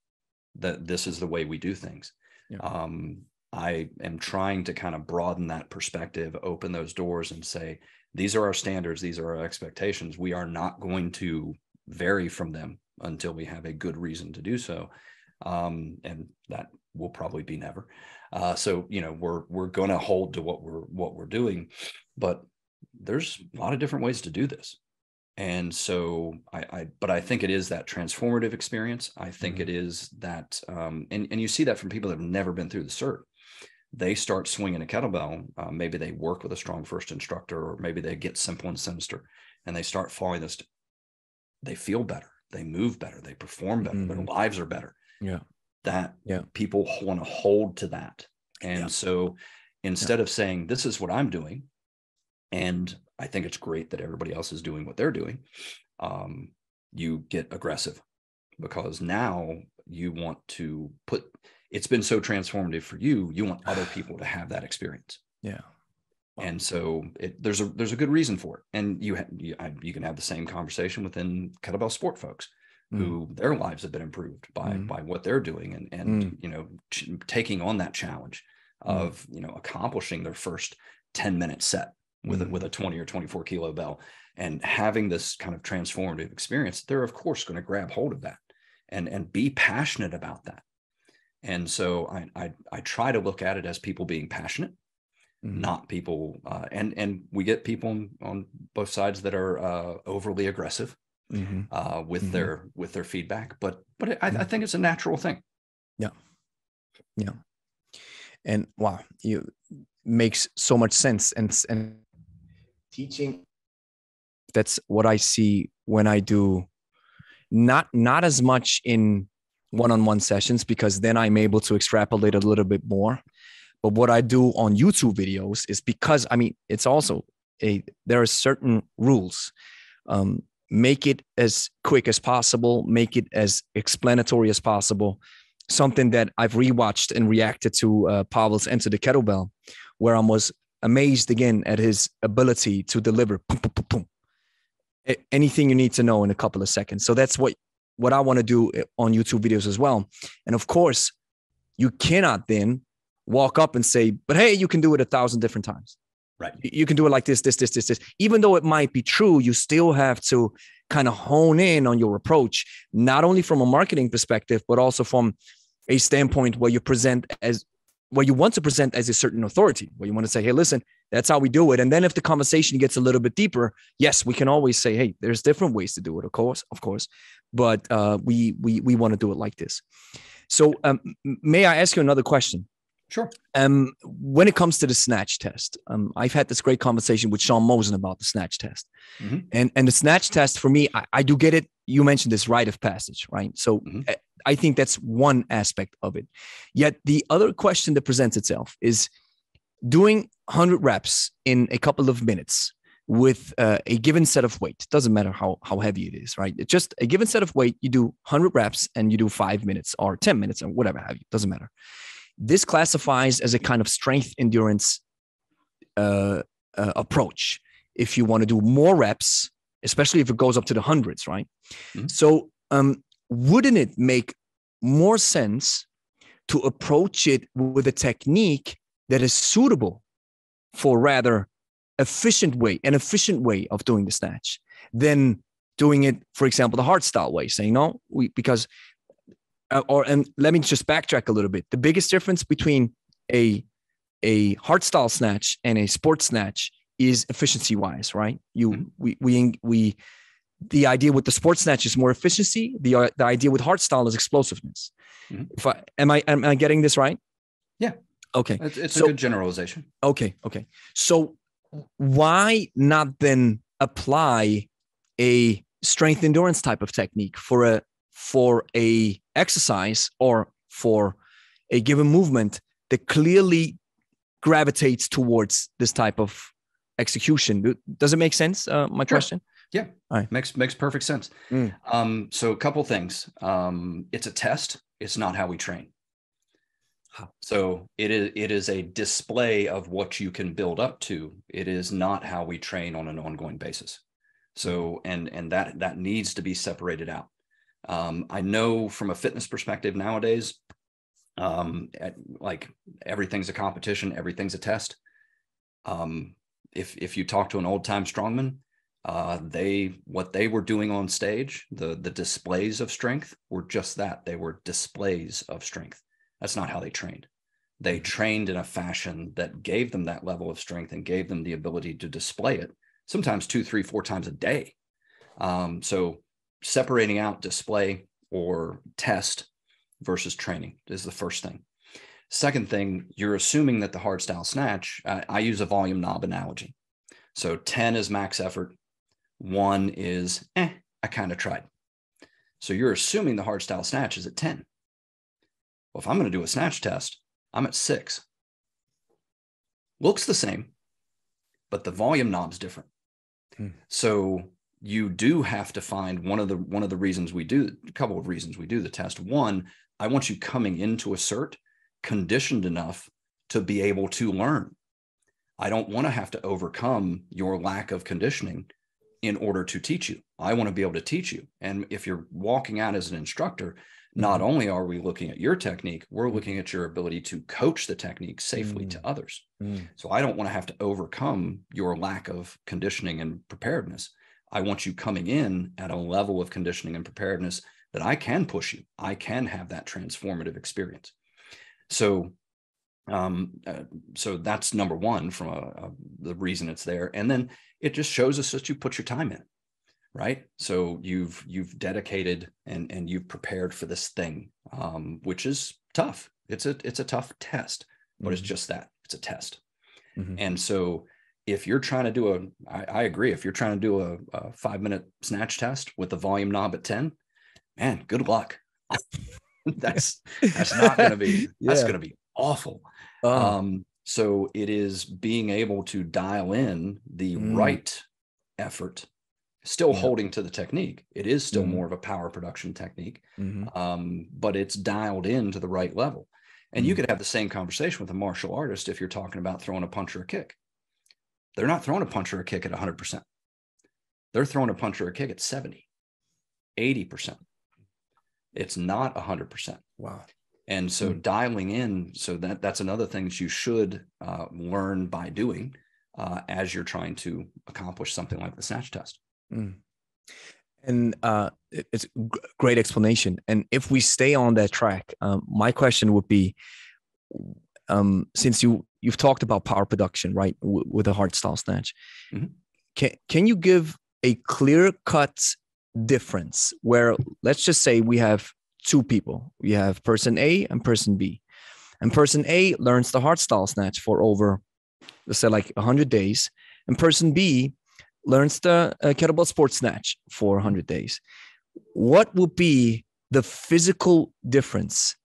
that this is the way we do things. Yeah. I am trying to kind of broaden that perspective, open those doors and say, these are our standards. These are our expectations. We are not going to vary from them until we have a good reason to do so. And that will probably be never. So, you know, we're going to hold to what we're doing, but there's a lot of different ways to do this. And so but I think it is that transformative experience. I think it is that, and you see that from people that have never been through the cert. They start swinging a kettlebell. Maybe they work with a StrongFirst instructor, or maybe they get Simple and Sinister, and they start following this. They feel better. They move better. They perform better. Their lives are better. Yeah. People want to hold to that. And so instead of saying, this is what I'm doing, and I think it's great that everybody else is doing what they're doing, you get aggressive, because now you want to it's been so transformative for you. You want other people to have that experience. Yeah. Wow. And so there's a good reason for it. And you can have the same conversation within kettlebell sport folks who their lives have been improved by what they're doing, and you know, taking on that challenge of, you know, accomplishing their first 10-minute set with a 20 or 24 kilo bell, and having this kind of transformative experience. They're of course going to grab hold of that and be passionate about that. And so I try to look at it as people being passionate, not people, and we get people on both sides that are overly aggressive with their feedback, but I think it's a natural thing. Yeah. And wow, you makes so much sense. And teaching, that's what I see when I do, not as much in one-on-one sessions, because then I'm able to extrapolate a little bit more. But what I do on YouTube videos is, because, I mean, it's also there are certain rules. Make it as quick as possible, make it as explanatory as possible. Something that I've rewatched and reacted to Pavel's Enter the Kettlebell, where I was amazed again at his ability to deliver anything you need to know in a couple of seconds. So that's what I want to do on YouTube videos as well. And of course, you cannot then walk up and say, but hey, you can do it 1,000 different times. Right. You can do it like this. Even though it might be true, you still have to kind of hone in on your approach, not only from a marketing perspective, but also from a standpoint where you want to present as a certain authority, where you want to say, hey, listen, that's how we do it. And then if the conversation gets a little bit deeper, yes, we can always say, hey, there's different ways to do it, of course. But we want to do it like this. So may I ask you another question? Sure. When it comes to the Snatch Test, I've had this great conversation with Sean Mosen about the Snatch Test. And the Snatch Test, for me, I do get it. You mentioned this rite of passage, right? So I think that's one aspect of it. Yet the other question that presents itself is doing 100 reps in a couple of minutes with a given set of weight. Doesn't matter how heavy it is, right? It's just a given set of weight. You do 100 reps and you do 5 minutes or 10 minutes or whatever have you. Doesn't matter. This classifies as a kind of strength endurance approach. If you want to do more reps, especially if it goes up to the hundreds, right? So wouldn't it make more sense to approach it with a technique that is suitable for rather an efficient way of doing the snatch than doing it, for example, the hardstyle way, saying no, and let me just backtrack a little bit. The biggest difference between a hardstyle snatch and a sports snatch is efficiency wise, right? The idea with the sports snatch is more efficiency. The idea with hardstyle is explosiveness. Am I getting this right? Yeah. Okay. It's a good generalization. Okay. So why not then apply a strength endurance type of technique for a exercise or for a given movement that clearly gravitates towards this type of execution? Does it make sense? My question? Yeah. All right. Makes perfect sense. So a couple things. It's a test. It's not how we train. So it is a display of what you can build up to. It is not how we train on an ongoing basis. So, and that needs to be separated out. I know from a fitness perspective nowadays, like everything's a competition, everything's a test. If you talk to an old time strongman, what they were doing on stage, the displays of strength were just that. They were displays of strength. That's not how they trained. They trained in a fashion that gave them that level of strength and gave them the ability to display it sometimes 2, 3, 4 times a day. So separating out display or test versus training is the first thing. Second thing, you're assuming that the hardstyle snatch, I use a volume knob analogy. So 10 is max effort. 1 is, I kind of tried. So you're assuming the hardstyle snatch is at 10. Well, if I'm going to do a snatch test, I'm at 6. Looks the same, but the volume knob's different. So you do have to find one of the reasons we do, a couple of reasons we do the test. One, I want you coming into a cert conditioned enough to be able to learn. I don't want to have to overcome your lack of conditioning in order to teach you. I want to be able to teach you. And if you're walking out as an instructor, not only are we looking at your technique, we're looking at your ability to coach the technique safely to others. So I don't want to have to overcome your lack of conditioning and preparedness. I want you coming in at a level of conditioning and preparedness that I can push you. I can have that transformative experience. So that's number one from the reason it's there. And then it just shows us that you put your time in, right? So you've dedicated and you've prepared for this thing, which is tough. It's a tough test, but it's just that, it's a test. And so if you're trying to do I agree, if you're trying to do a 5-minute snatch test with the volume knob at 10, man, good luck. that's not going to be, that's going to be awful. So it is being able to dial in the right effort, still holding to the technique. It is still more of a power production technique, but it's dialed into the right level. And you could have the same conversation with a martial artist if you're talking about throwing a punch or a kick. They're not throwing a punch or a kick at 100%. They're throwing a punch or a kick at 70, 80%. It's not 100%. Wow. And so dialing in, so that's another thing that you should learn by doing as you're trying to accomplish something like the snatch test. And it's a great explanation. And if we stay on that track, my question would be, since you've talked about power production, right, with a hardstyle snatch, can you give a clear-cut difference where, let's just say we have 2 people. We have person A and person B. And person A learns the hardstyle snatch for over, let's say, like 100 days. And person B learns the kettlebell sports snatch for 100 days. What would be the physical difference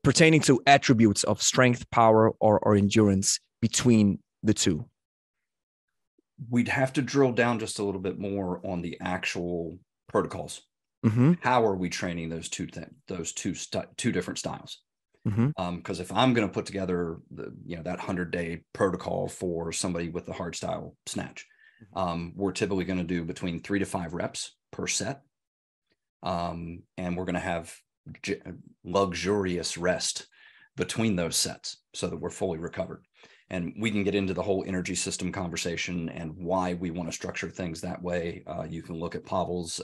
pertaining to attributes of strength, power, or endurance between the 2? We'd have to drill down just a little bit more on the actual protocols. How are we training those two different styles? Because if I'm going to put together that 100-day protocol for somebody with the hardstyle snatch, we're typically going to do between 3 to 5 reps per set, and we're going to have luxurious rest between those sets so that we're fully recovered. And we can get into the whole energy system conversation and why we want to structure things that way. You can look at Pavel's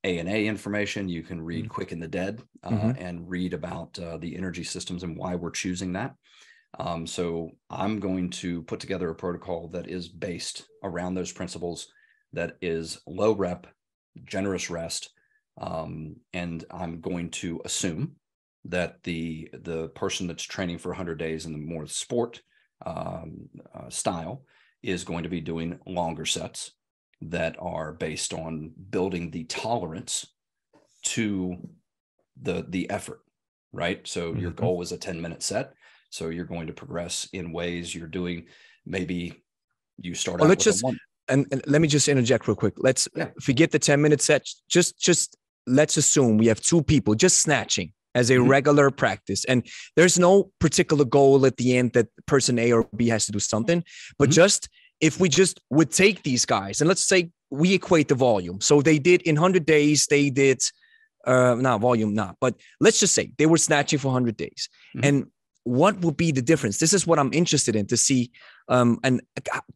A&A information. You can read Quick and the Dead and read about the energy systems and why we're choosing that. So I'm going to put together a protocol that is based around those principles, that is low rep, generous rest. And I'm going to assume that the person that's training for 100 days in the more sport style is going to be doing longer sets that are based on building the tolerance to the effort, right? So your goal is a 10-minute set. So you're going to progress in ways you're doing. Maybe you start out with one. And let me just interject real quick. Let's forget the 10-minute set. Just let's assume we have 2 people just snatching as a regular practice. And there's no particular goal at the end that person A or B has to do something, but just if we just would take these guys and let's say we equate the volume. So they did in 100 days, they did not volume, not, but let's just say they were snatching for 100 days. Mm-hmm. And what would be the difference? This is what I'm interested in to see. And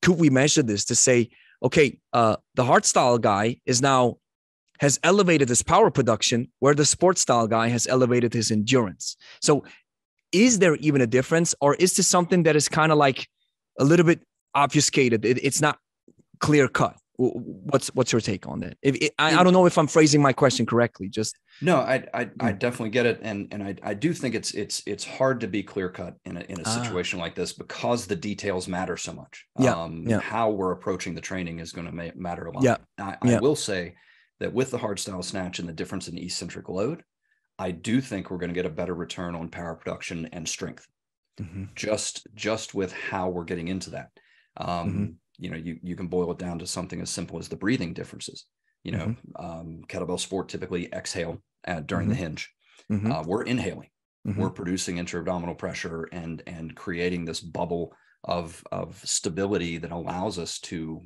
could we measure this to say, okay, the hardstyle guy has elevated his power production where the sports style guy has elevated his endurance. So is there even a difference, or is this something that is kind of like a little bit obfuscated? It's not clear cut. What's your take on that? I don't know if I'm phrasing my question correctly. No, I definitely get it, and I do think it's hard to be clear cut in a situation like this because the details matter so much. How we're approaching the training is going to matter a lot. I will say that with the hardstyle snatch and the difference in eccentric load, I do think we're going to get a better return on power production and strength. Mm-hmm. Just with how we're getting into that. You can boil it down to something as simple as the breathing differences. Kettlebell sport typically exhale during the hinge. We're inhaling. We're producing intra-abdominal pressure and creating this bubble of stability that allows us to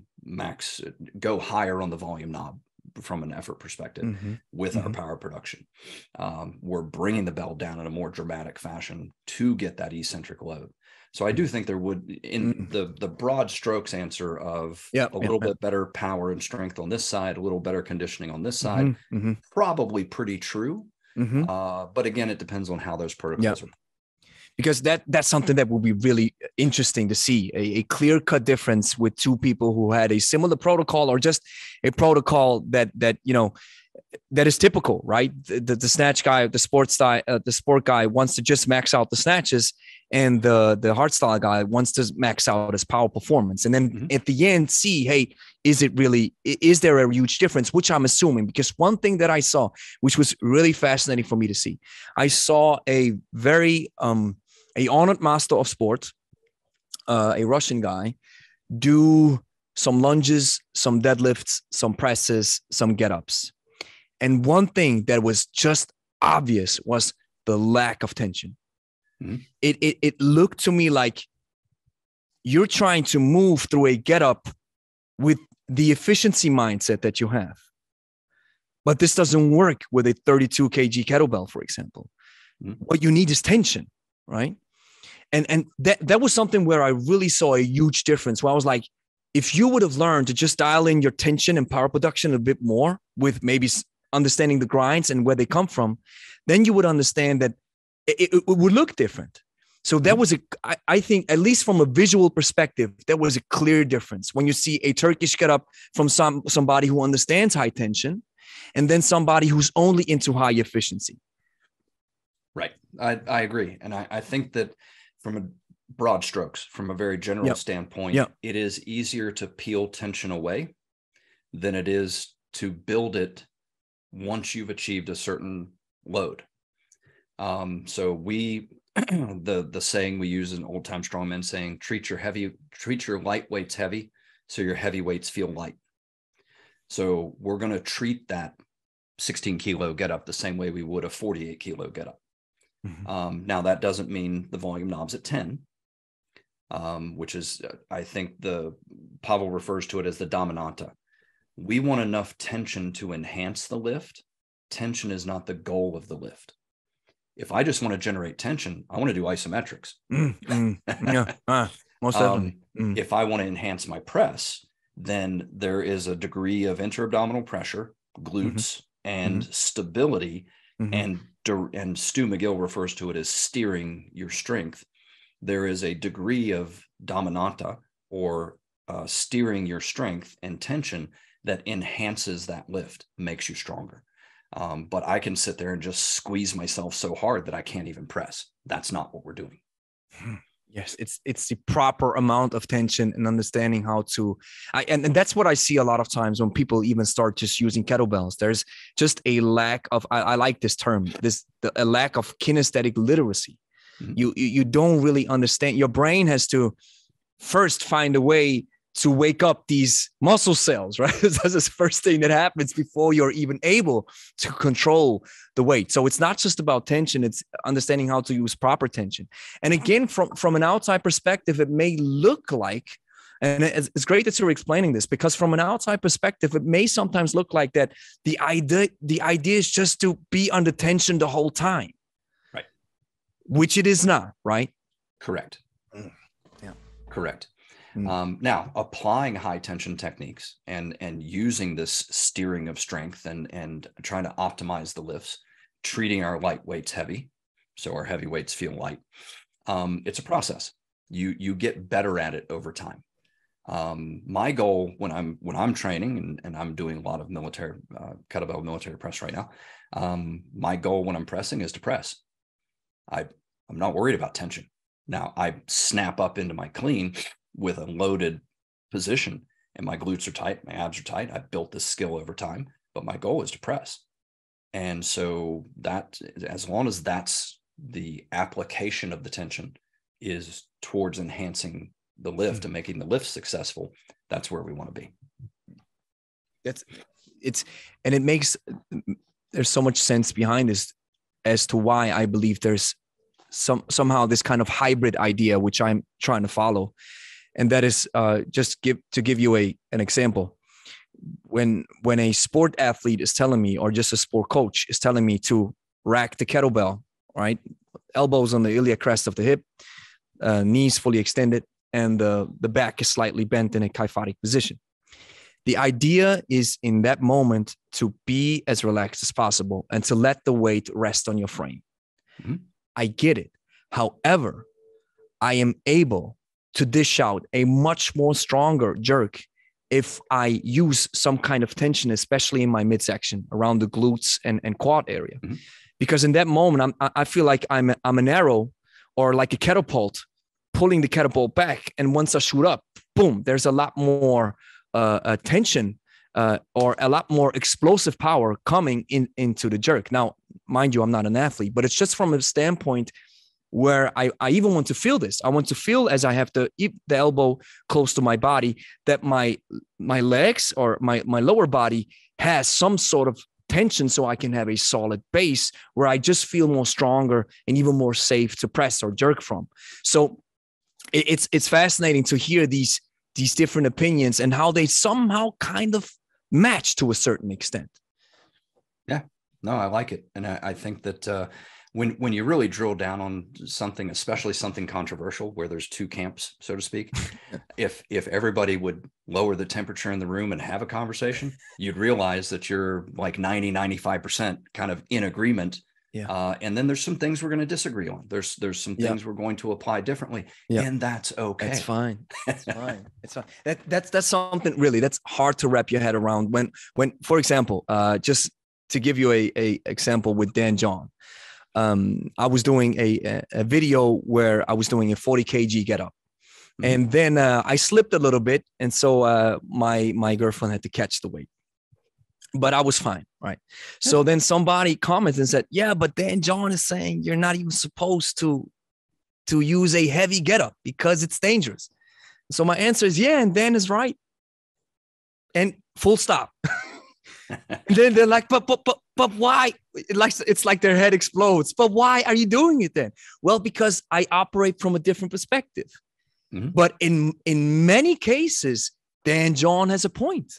go higher on the volume knob from an effort perspective with our power production. We're bringing the bell down in a more dramatic fashion to get that eccentric load. So I do think there would, in the broad strokes answer of a little bit better power and strength on this side, a little better conditioning on this side, probably pretty true. But again, it depends on how those protocols are. Because that's something that will be really interesting to see, a clear-cut difference with two people who had a similar protocol or just a protocol that is typical, right? The snatch guy, the sport guy wants to just max out the snatches, and the hardstyle guy wants to max out his power performance. And then at the end, see, hey, is there a huge difference? Which I'm assuming, because one thing that I saw, which was really fascinating for me to see, I saw a very a honored master of sport, a Russian guy, do some lunges, some deadlifts, some presses, some get-ups. And one thing that was just obvious was the lack of tension. It looked to me like you're trying to move through a get-up with the efficiency mindset that you have. But this doesn't work with a 32 kg kettlebell, for example. What you need is tension, right? And that was something where I really saw a huge difference, where I was like, if you would have learned to just dial in your tension and power production a bit more with maybe understanding the grinds and where they come from, then you would understand that it would look different. So that was I think, at least from a visual perspective, that was a clear difference when you see a Turkish get up from somebody who understands high tension and then somebody who's only into high efficiency. Right. I agree. And I think that from a broad strokes, from a very general standpoint, it is easier to peel tension away than it is to build it once you've achieved a certain load. So the saying we use in old time strongman saying, treat your lightweights heavy so your heavyweights feel light. So we're going to treat that 16 kilo get up the same way we would a 48 kilo get up. Now that doesn't mean the volume knob's at 10, which is, I think Pavel refers to it as the dominanta. We want enough tension to enhance the lift. Tension is not the goal of the lift. If I just want to generate tension, I want to do isometrics. Most definitely. If I want to enhance my press, then there is a degree of intra-abdominal pressure, glutes, and stability. And Stu McGill refers to it as steering your strength. There is a degree of dominanta, or steering your strength and tension, that enhances that lift, makes you stronger. But I can sit there and just squeeze myself so hard that I can't even press. That's not what we're doing. Yes, it's the proper amount of tension and understanding how to, and that's what I see a lot of times when people even start just using kettlebells. There's just a lack of, I like this term, a lack of kinesthetic literacy. You don't really understand. Your brain has to first find a way to wake up these muscle cells, right? That's the first thing that happens before you're even able to control the weight. So it's not just about tension, it's understanding how to use proper tension. And again, from an outside perspective, it may look like And it's great that you're explaining this, because from an outside perspective, it may sometimes look like that the idea is just to be under tension the whole time. Right. Which it is not, right? Correct. Yeah. Correct. Now, applying high tension techniques and using this steering of strength and trying to optimize the lifts, treating our light weights heavy, so our heavy weights feel light. It's a process. You get better at it over time. My goal when I'm training and I'm doing a lot of military kettlebell military press right now, my goal when I'm pressing is to press. I'm not worried about tension. Now I snap up into my clean with a loaded position and my glutes are tight, my abs are tight. I've built this skill over time, but my goal is to press. And so that, as long as that's the application of the tension is towards enhancing the lift and making the lift successful, that's where we want to be. And it makes, there's so much sense behind this as to why I believe there's somehow this kind of hybrid idea, which I'm trying to follow. And that is just to give you an example. When a sport athlete is telling me, or just a sport coach is telling me to rack the kettlebell, right? Elbows on the iliac crest of the hip, knees fully extended, and the back is slightly bent in a kyphotic position. The idea is in that moment to be as relaxed as possible and to let the weight rest on your frame. Mm-hmm. I get it. However, I am able to dish out a much more stronger jerk if I use some kind of tension, especially in my midsection around the glutes and quad area. Mm-hmm. Because in that moment, I feel like I'm an arrow or like a catapult pulling the catapult back. And once I shoot up, boom, there's a lot more tension or a lot more explosive power coming into the jerk. Now, mind you, I'm not an athlete, but it's just from a standpoint where I even want to feel this. I want to feel, as I have the elbow close to my body, that my legs or my lower body has some sort of tension, so I can have a solid base where I just feel more stronger and even more safe to press or jerk from. So it's fascinating to hear these different opinions and how they somehow kind of match to a certain extent. Yeah, no, I like it. And I think that when you really drill down on something, especially something controversial where there's two camps, so to speak, if everybody would lower the temperature in the room and have a conversation, you'd realize that you're like 95% kind of in agreement. Yeah. And then there's some things we're going to disagree on. There's some things we're going to apply differently, and that's okay. That's fine. That's fine. It's fine. That's something really that's hard to wrap your head around. When for example, just to give you a example with Dan John, I was doing a video where I was doing a 40 kg get up, and then I slipped a little bit, and so my girlfriend had to catch the weight. But I was fine, right? So then somebody commented and said, yeah, but Dan John is saying you're not even supposed to use a heavy getup because it's dangerous. So my answer is, yeah, and Dan is right. And full stop. And then they're like, but why? It's like their head explodes. But why are you doing it then? Well, because I operate from a different perspective. Mm-hmm. But in many cases, Dan John has a point.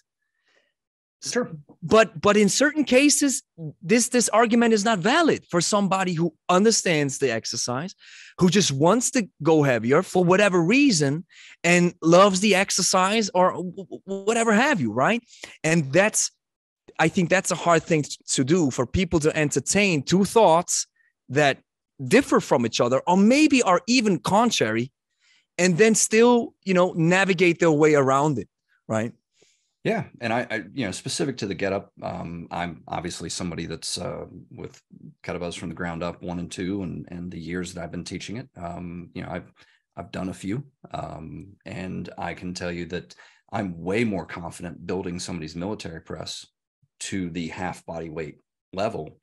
Sure. But in certain cases, this argument is not valid for somebody who understands the exercise, who just wants to go heavier for whatever reason and loves the exercise or whatever have you, right? And I think that's a hard thing to do, for people to entertain two thoughts that differ from each other or maybe are even contrary, and then still, navigate their way around it, right? Yeah. And I specific to the get up, I'm obviously somebody that's with kettlebells from the ground up 1 and 2 and the years that I've been teaching it. I've done a few, and I can tell you that I'm way more confident building somebody's military press to the half body weight level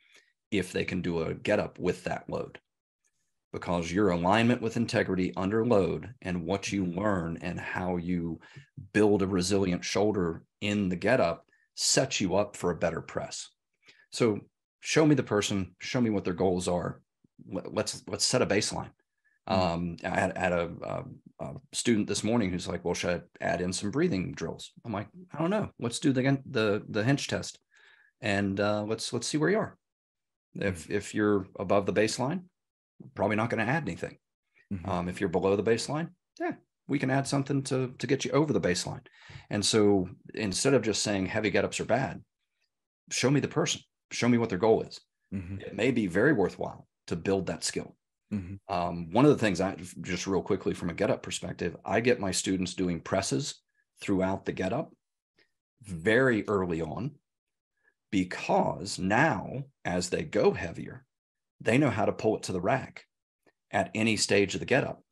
if they can do a get up with that load, because your alignment with integrity under load and what you learn and how you build a resilient shoulder in the get up sets you up for a better press. So show me the person, show me what their goals are. Let's set a baseline. I had a student this morning who's like, well, should I add in some breathing drills? I'm like, I don't know. Let's do the hinge test, and let's see where you are. If you're above the baseline, probably not going to add anything. If you're below the baseline, yeah, we can add something to get you over the baseline. And so instead of just saying heavy get-ups are bad, show me the person, show me what their goal is. It may be very worthwhile to build that skill. One of the things I just real quickly from a get-up perspective, I get my students doing presses throughout the get-up very early on, because now as they go heavier, they know how to pull it to the rack at any stage of the get-up,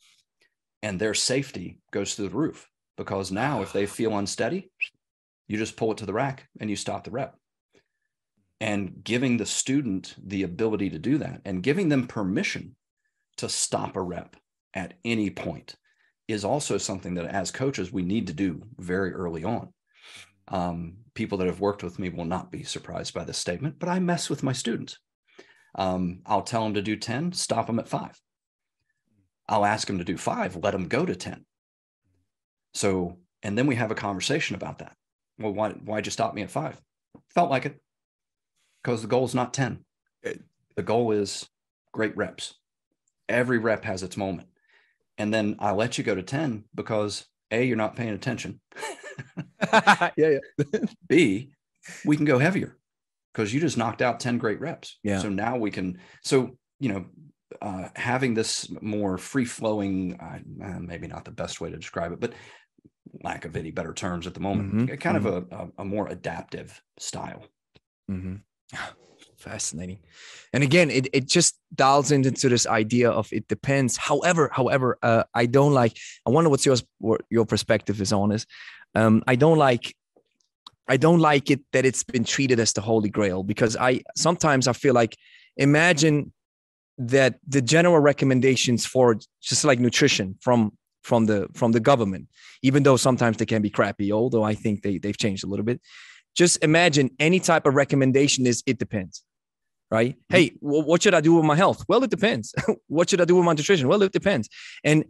and their safety goes through the roof, because now if they feel unsteady, you just pull it to the rack and you stop the rep. And giving the student the ability to do that and giving them permission to stop a rep at any point is also something that as coaches, we need to do very early on. People that have worked with me will not be surprised by this statement, but I mess with my students. I'll tell them to do 10, stop them at 5. I'll ask them to do 5, let them go to 10. So, and then we have a conversation about that. Well, why'd you stop me at 5? Felt like it, because the goal is not 10. The goal is great reps. Every rep has its moment. And then I let you go to 10 because A, you're not paying attention. Yeah. B, we can go heavier because you just knocked out 10 great reps. Yeah. So now we can, having this more free flowing, maybe not the best way to describe it, but lack of any better terms at the moment, kind of a more adaptive style. Fascinating. And again, it just dials into this idea of it depends. However, I wonder what your perspective is on this. I don't like it that it's been treated as the holy grail, because sometimes I feel like, imagine that the general recommendations for just like nutrition from the government, even though sometimes they can be crappy, although I think they've changed a little bit. Just imagine any type of recommendation is, it depends, right? Hey, what should I do with my health? Well, it depends. What should I do with my nutrition? Well, it depends. And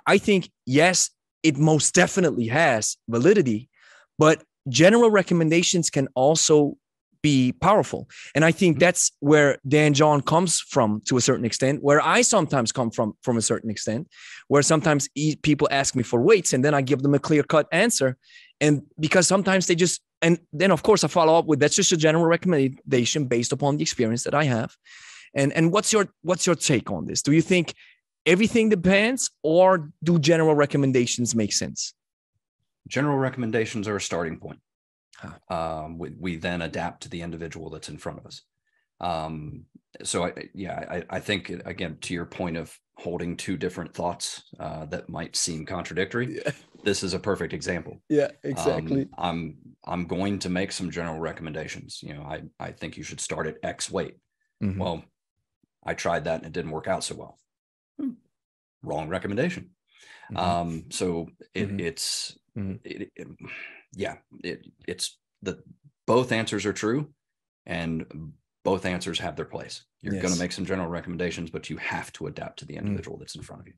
I think, yes, it most definitely has validity, but general recommendations can also be powerful. And I think that's where Dan John comes from to a certain extent, where I sometimes come from a certain extent, where sometimes people ask me for weights and then I give them a clear-cut answer. And because sometimes they just, and then of course I follow up with, that's just a general recommendation based upon the experience that I have. And what's your take on this? Do you think everything depends, or do general recommendations make sense? General recommendations are a starting point. We then adapt to the individual that's in front of us. I think, again, to your point of holding two different thoughts that might seem contradictory, this is a perfect example. Yeah, exactly. I'm going to make some general recommendations. I think you should start at X weight. Well, I tried that and it didn't work out so well. Wrong recommendation. It's both answers are true, and both answers have their place. You're going to make some general recommendations, but you have to adapt to the individual that's in front of you.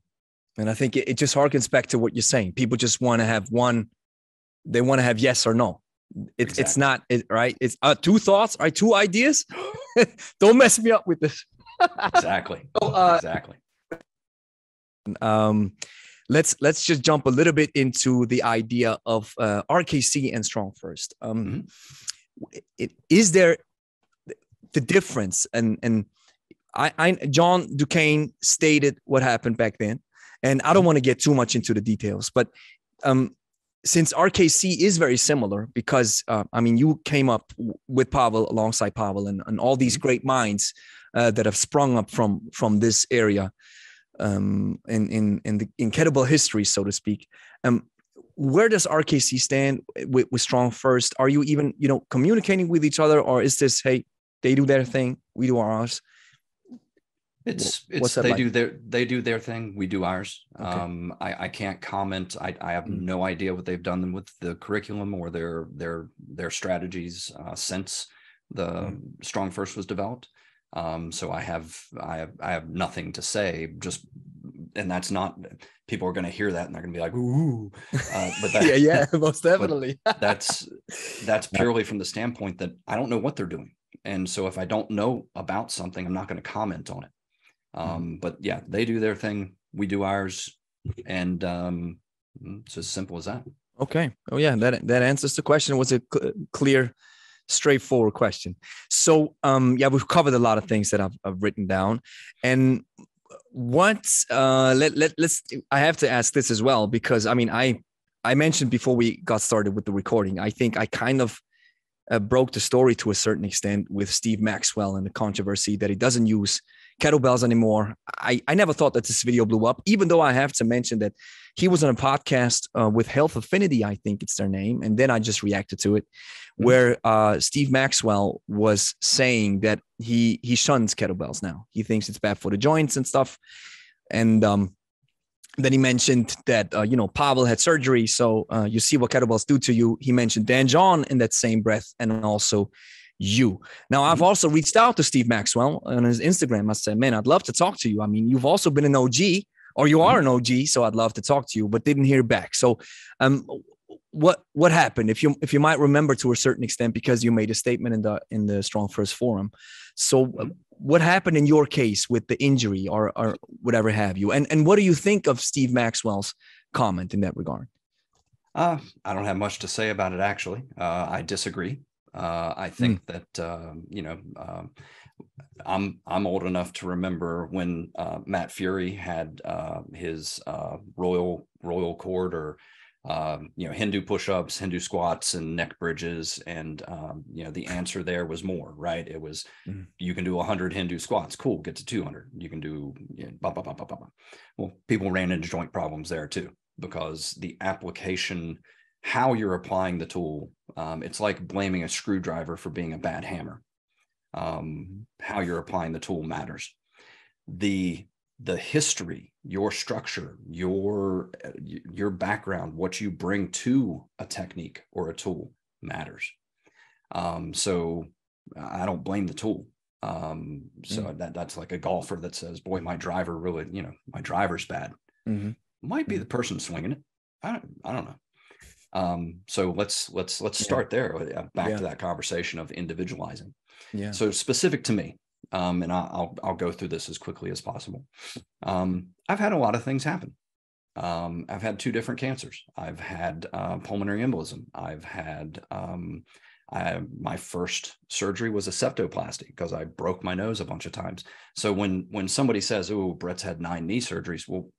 And I think it just harkens back to what you're saying. People just want to have they want to have yes or no. It's not right. It's two thoughts, right? 2 ideas. Don't mess me up with this. Exactly. Exactly. Let's just jump a little bit into the idea of RKC and StrongFirst. Is there the difference? And John Duquesne stated what happened back then, and I don't want to get too much into the details, but since RKC is very similar, because you came up with Pavel, alongside Pavel, and all these great minds that have sprung up from this area. In kettlebell history, so to speak. Where does RKC stand with StrongFirst? Are you even, communicating with each other, or is this, hey, they do their thing, we do ours? They do their thing, we do ours. Okay. I can't comment. I have no idea what they've done with the curriculum or their strategies since the StrongFirst was developed. So I have nothing to say. Just and that's not, people are going to hear that and they're going to be like, ooh, but that, yeah, most definitely. that's purely from the standpoint that I don't know what they're doing. And so if I don't know about something, I'm not going to comment on it. But yeah, they do their thing. We do ours. And it's as simple as that. Okay. Oh yeah. That answers the question. It was a clear, straightforward question. So yeah, we've covered a lot of things that I've written down. And let's I have to ask this as well, because I mean, I mentioned before we got started with the recording, I think I kind of broke the story to a certain extent with Steve Maxwell and the controversy that he doesn't use kettlebells anymore. I never thought that this video blew up, even though I have to mention that he was on a podcast with Health Affinity, I think it's their name. And then I just reacted to it, where Steve Maxwell was saying that he shuns kettlebells now. He thinks it's bad for the joints and stuff. And then he mentioned that, Pavel had surgery. So you see what kettlebells do to you. He mentioned Dan John in that same breath, and also you. Now, I've also reached out to Steve Maxwell on his Instagram. I said, man, I'd love to talk to you. I mean, you've also been an OG, or you are an OG, so I'd love to talk to you, but didn't hear back. So what happened? If you might remember to a certain extent, because you made a statement in the StrongFirst forum. So what happened in your case with the injury or whatever have you? And what do you think of Steve Maxwell's comment in that regard? I don't have much to say about it, actually. I disagree. I think that, I'm old enough to remember when Matt Fury had his royal cord, or Hindu push-ups, Hindu squats, and neck bridges. And, the answer there was more, right? It was, you can do 100 Hindu squats. Cool. Get to 200. You can do, Well, people ran into joint problems there too, because the application, how you're applying the tool, it's like blaming a screwdriver for being a bad hammer. How you're applying the tool matters. The history, your structure, your background, what you bring to a technique or a tool matters. So I don't blame the tool. So that's like a golfer that says, boy, my driver really, my driver's bad. Might be the person swinging it. I don't know. So let's start there, back to that conversation of individualizing. Yeah. So specific to me, and I'll go through this as quickly as possible. I've had a lot of things happen. I've had 2 different cancers. I've had pulmonary embolism. I've had my first surgery was a septoplasty, because I broke my nose a bunch of times. So when somebody says, "Oh, Brett's had 9 knee surgeries," well,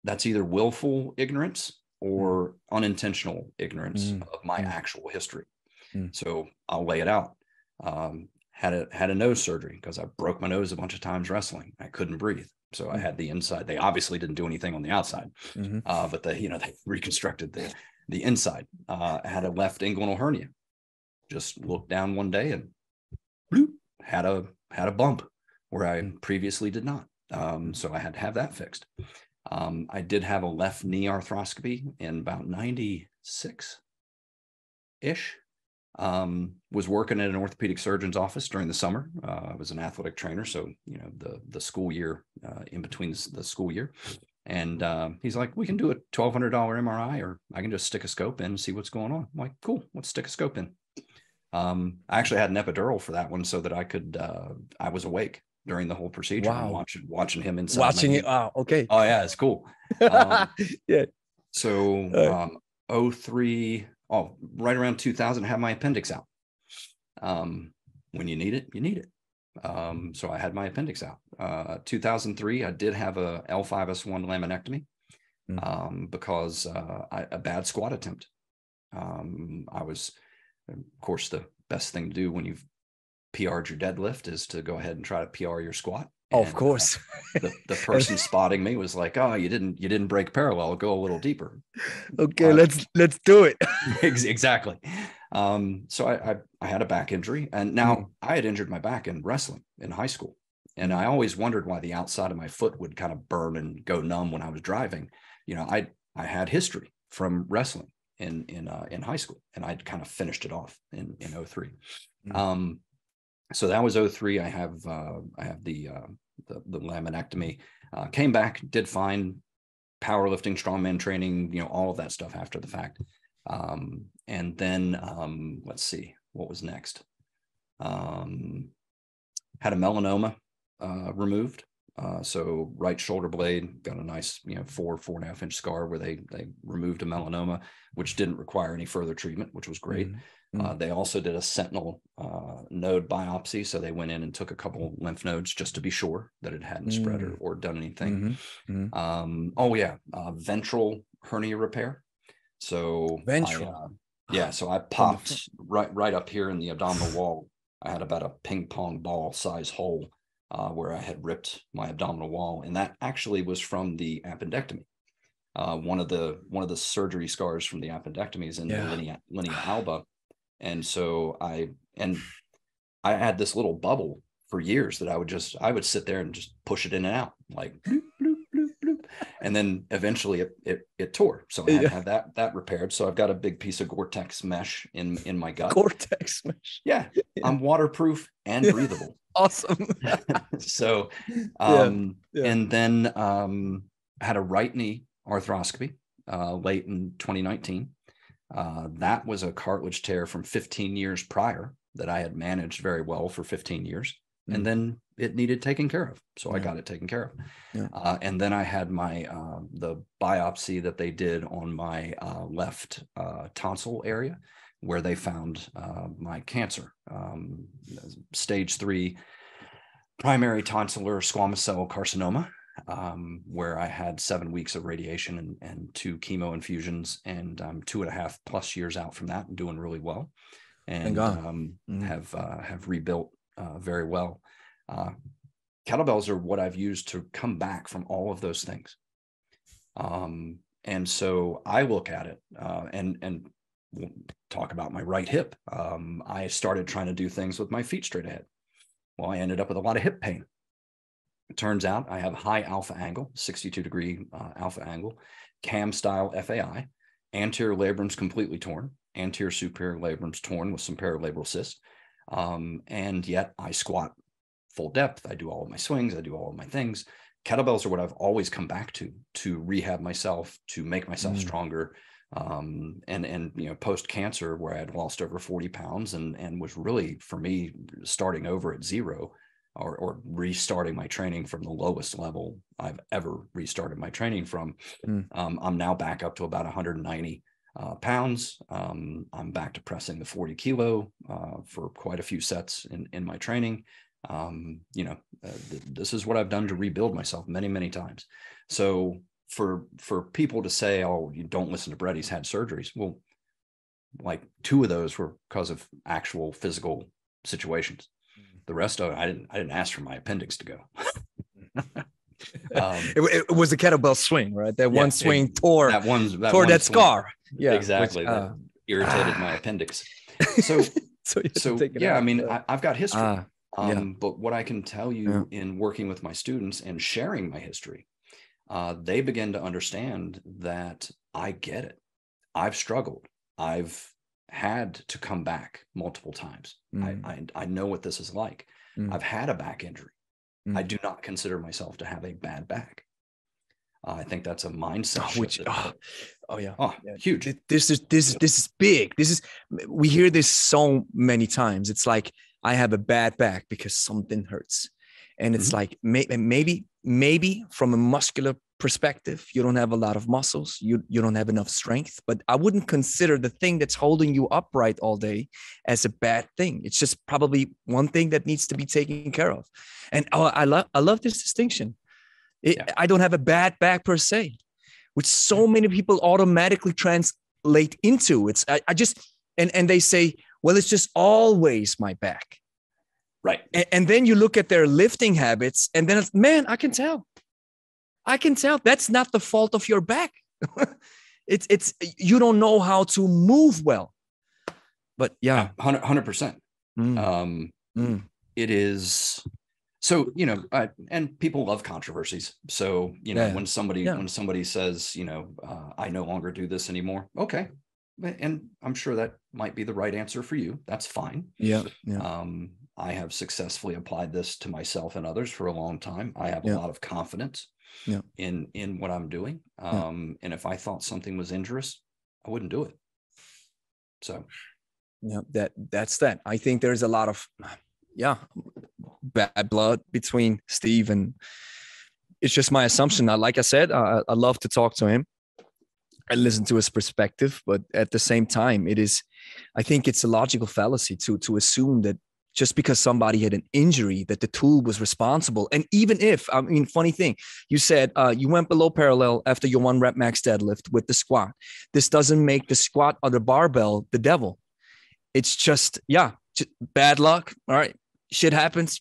that's either willful ignorance or unintentional ignorance of my actual history. So I'll lay it out. Had a nose surgery because I broke my nose a bunch of times wrestling. I couldn't breathe. So I had the inside. They obviously didn't do anything on the outside, but they reconstructed the inside. I had a left inguinal hernia. Just looked down one day and bloop, had a bump where I previously did not. So I had to have that fixed. I did have a left knee arthroscopy in about 96-ish. Was working at an orthopedic surgeon's office during the summer. I was an athletic trainer, so the school year, in between the school year, and he's like, "We can do a $1,200 MRI, or I can just stick a scope in and see what's going on." I'm like, "Cool, let's stick a scope in." I actually had an epidural for that one, so that I could. I was awake during the whole procedure. Wow. And watching him inside. Watching it. Oh, okay. Oh yeah, it's cool. Yeah. So 03. Oh, right around 2000, I had my appendix out. When you need it, you need it. So I had my appendix out. 2003, I did have a L5S1 laminectomy because a bad squat attempt. I was, of course, the best thing to do when you've PR'd your deadlift is to go ahead and try to PR your squat. Oh, of course. The person spotting me was like, "Oh, you didn't break parallel. Go a little deeper." Okay, let's do it. Exactly. So I had a back injury, and now I had injured my back in wrestling in high school, and I always wondered why the outside of my foot would kind of burn and go numb when I was driving. I had history from wrestling in high school, and I'd kind of finished it off in 03. So that was 03. I have the laminectomy. Came back, did fine, powerlifting, strongman training, all of that stuff after the fact. And then let's see, what was next? Had a melanoma removed. So right shoulder blade, got a nice, 4.5 inch scar where they removed a melanoma, which didn't require any further treatment, which was great. They also did a sentinel node biopsy. So they went in and took a couple lymph nodes just to be sure that it hadn't spread or done anything. Ventral hernia repair. So ventral. So I popped right up here in the abdominal wall. I had about a ping pong ball size hole where I had ripped my abdominal wall, and that actually was from the appendectomy. One of the surgery scars from the appendectomy is in the linea alba, and so I had this little bubble for years that I would sit there and just push it in and out like bloop, bloop, bloop, bloop. And then eventually it tore. So I had to have that repaired. So I've got a big piece of Gore-Tex mesh in my gut. Gore-Tex mesh. Yeah. I'm waterproof and breathable. Awesome. So, and then had a right knee arthroscopy late in 2019. That was a cartilage tear from 15 years prior that I had managed very well for 15 years. And then it needed taken care of. So I got it taken care of. And then I had my, the biopsy that they did on my left tonsil area where they found my cancer, stage 3 primary tonsillar squamous cell carcinoma, where I had 7 weeks of radiation and 2 chemo infusions, and I'm 2.5+ years out from that and doing really well, and have rebuilt very well. Kettlebells are what I've used to come back from all of those things. And so I look at it and we'll talk about my right hip. I started trying to do things with my feet straight ahead. Well, I ended up with a lot of hip pain. It turns out I have high alpha angle, 62-degree alpha angle, cam style FAI, anterior labrum's completely torn, anterior superior labrum's torn with some paralabral cyst. And yet I squat full depth. I do all of my swings. I do all of my things. Kettlebells are what I've always come back to rehab myself, to make myself stronger. And post cancer, where I had lost over 40 pounds and was really, for me, starting over at zero or restarting my training from the lowest level I've ever restarted my training from. I'm now back up to about 190 pounds. I'm back to pressing the 40 kilo for quite a few sets in my training. This is what I've done to rebuild myself many, many times. So for people to say, oh, you don't listen to Brett, he's had surgeries. Well, like 2 of those were because of actual physical situations. The rest of it, I didn't ask for my appendix to go. It was the kettlebell swing, right? That one swing tore that scar. Yeah, exactly. That irritated my appendix. So yeah, I mean, I've got history. But what I can tell you in working with my students and sharing my history, they begin to understand that I get it. I've struggled. I've had to come back multiple times. I know what this is like. I've had a back injury. I do not consider myself to have a bad back. I think that's a mindset shift. Huge. This is big. We hear this so many times. It's like, I have a bad back because something hurts. And it's like, maybe from a muscular perspective, you don't have a lot of muscles. You don't have enough strength, but I wouldn't consider the thing that's holding you upright all day as a bad thing. It's just probably one thing that needs to be taken care of. And I love this distinction. I don't have a bad back per se, which so many people automatically translate into. And they say, well, it's just always my back. Right. And then you look at their lifting habits and then it's, man, I can tell that's not the fault of your back. it's you don't know how to move well. But 100%. It is. So, and people love controversies. So, when somebody says, I no longer do this anymore. Okay. And I'm sure that might be the right answer for you. That's fine. I have successfully applied this to myself and others for a long time. I have a lot of confidence in what I'm doing. And if I thought something was injurious, I wouldn't do it. So that's that. I think there's a lot of bad blood between Steve, and it's just my assumption. Like I said, I love to talk to him and listen to his perspective, but at the same time, I think it's a logical fallacy to assume that just because somebody had an injury that the tool was responsible. And even if, I mean, funny thing, you said you went below parallel after your 1 rep max deadlift with the squat. This doesn't make the squat or the barbell the devil. It's just bad luck. All right, shit happens.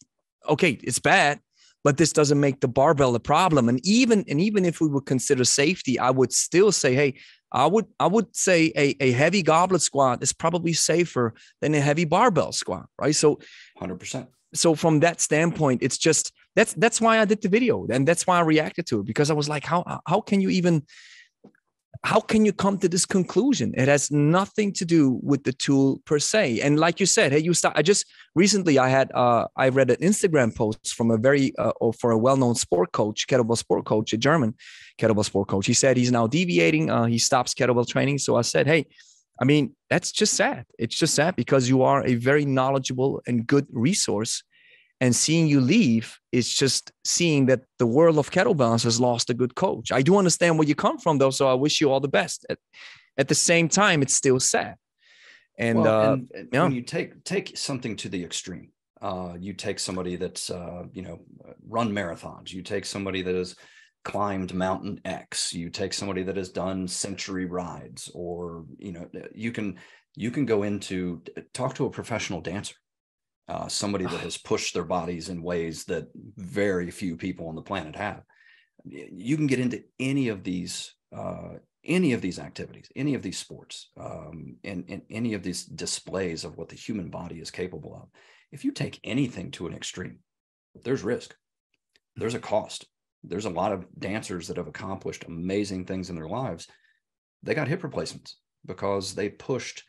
Okay, it's bad, but this doesn't make the barbell a problem. And even if we would consider safety, I would still say, hey, I would say a heavy goblet squat is probably safer than a heavy barbell squat, right? So 100%. So from that standpoint, it's just that's why I did the video, and that's why I reacted to it, because I was like, how can you come to this conclusion? It has nothing to do with the tool per se. And like you said, hey, I just recently I read an Instagram post from for a well-known sport coach, kettlebell sport coach, a German kettlebell sport coach. He said he's now deviating. He stops kettlebell training. So I said, hey, I mean, that's just sad. It's just sad because you are a very knowledgeable and good resource. And seeing you leave is just seeing that the world of kettlebells has lost a good coach. I do understand where you come from, though, so I wish you all the best. At the same time, it's still sad. And, when you take something to the extreme, you take somebody that's run marathons. You take somebody that has climbed Mountain X. You take somebody that has done century rides, or you can go into talk to a professional dancer. Somebody that has pushed their bodies in ways that very few people on the planet have. You can get into any of these activities, any of these sports, and any of these displays of what the human body is capable of. If you take anything to an extreme, there's risk. There's a cost. There's a lot of dancers that have accomplished amazing things in their lives. They got hip replacements because they pushed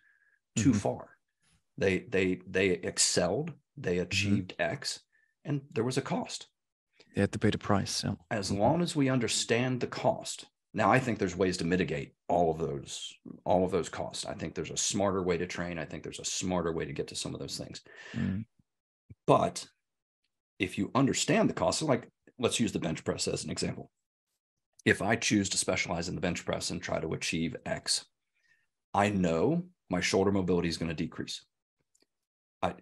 too far. They excelled, they achieved X, and there was a cost. They had to pay the price. Yeah. As long as we understand the cost. Now, I think there's ways to mitigate all of those costs. I think there's a smarter way to train. I think there's a smarter way to get to some of those things. But if you understand the cost, so like, let's use the bench press as an example. If I choose to specialize in the bench press and try to achieve X, I know my shoulder mobility is going to decrease.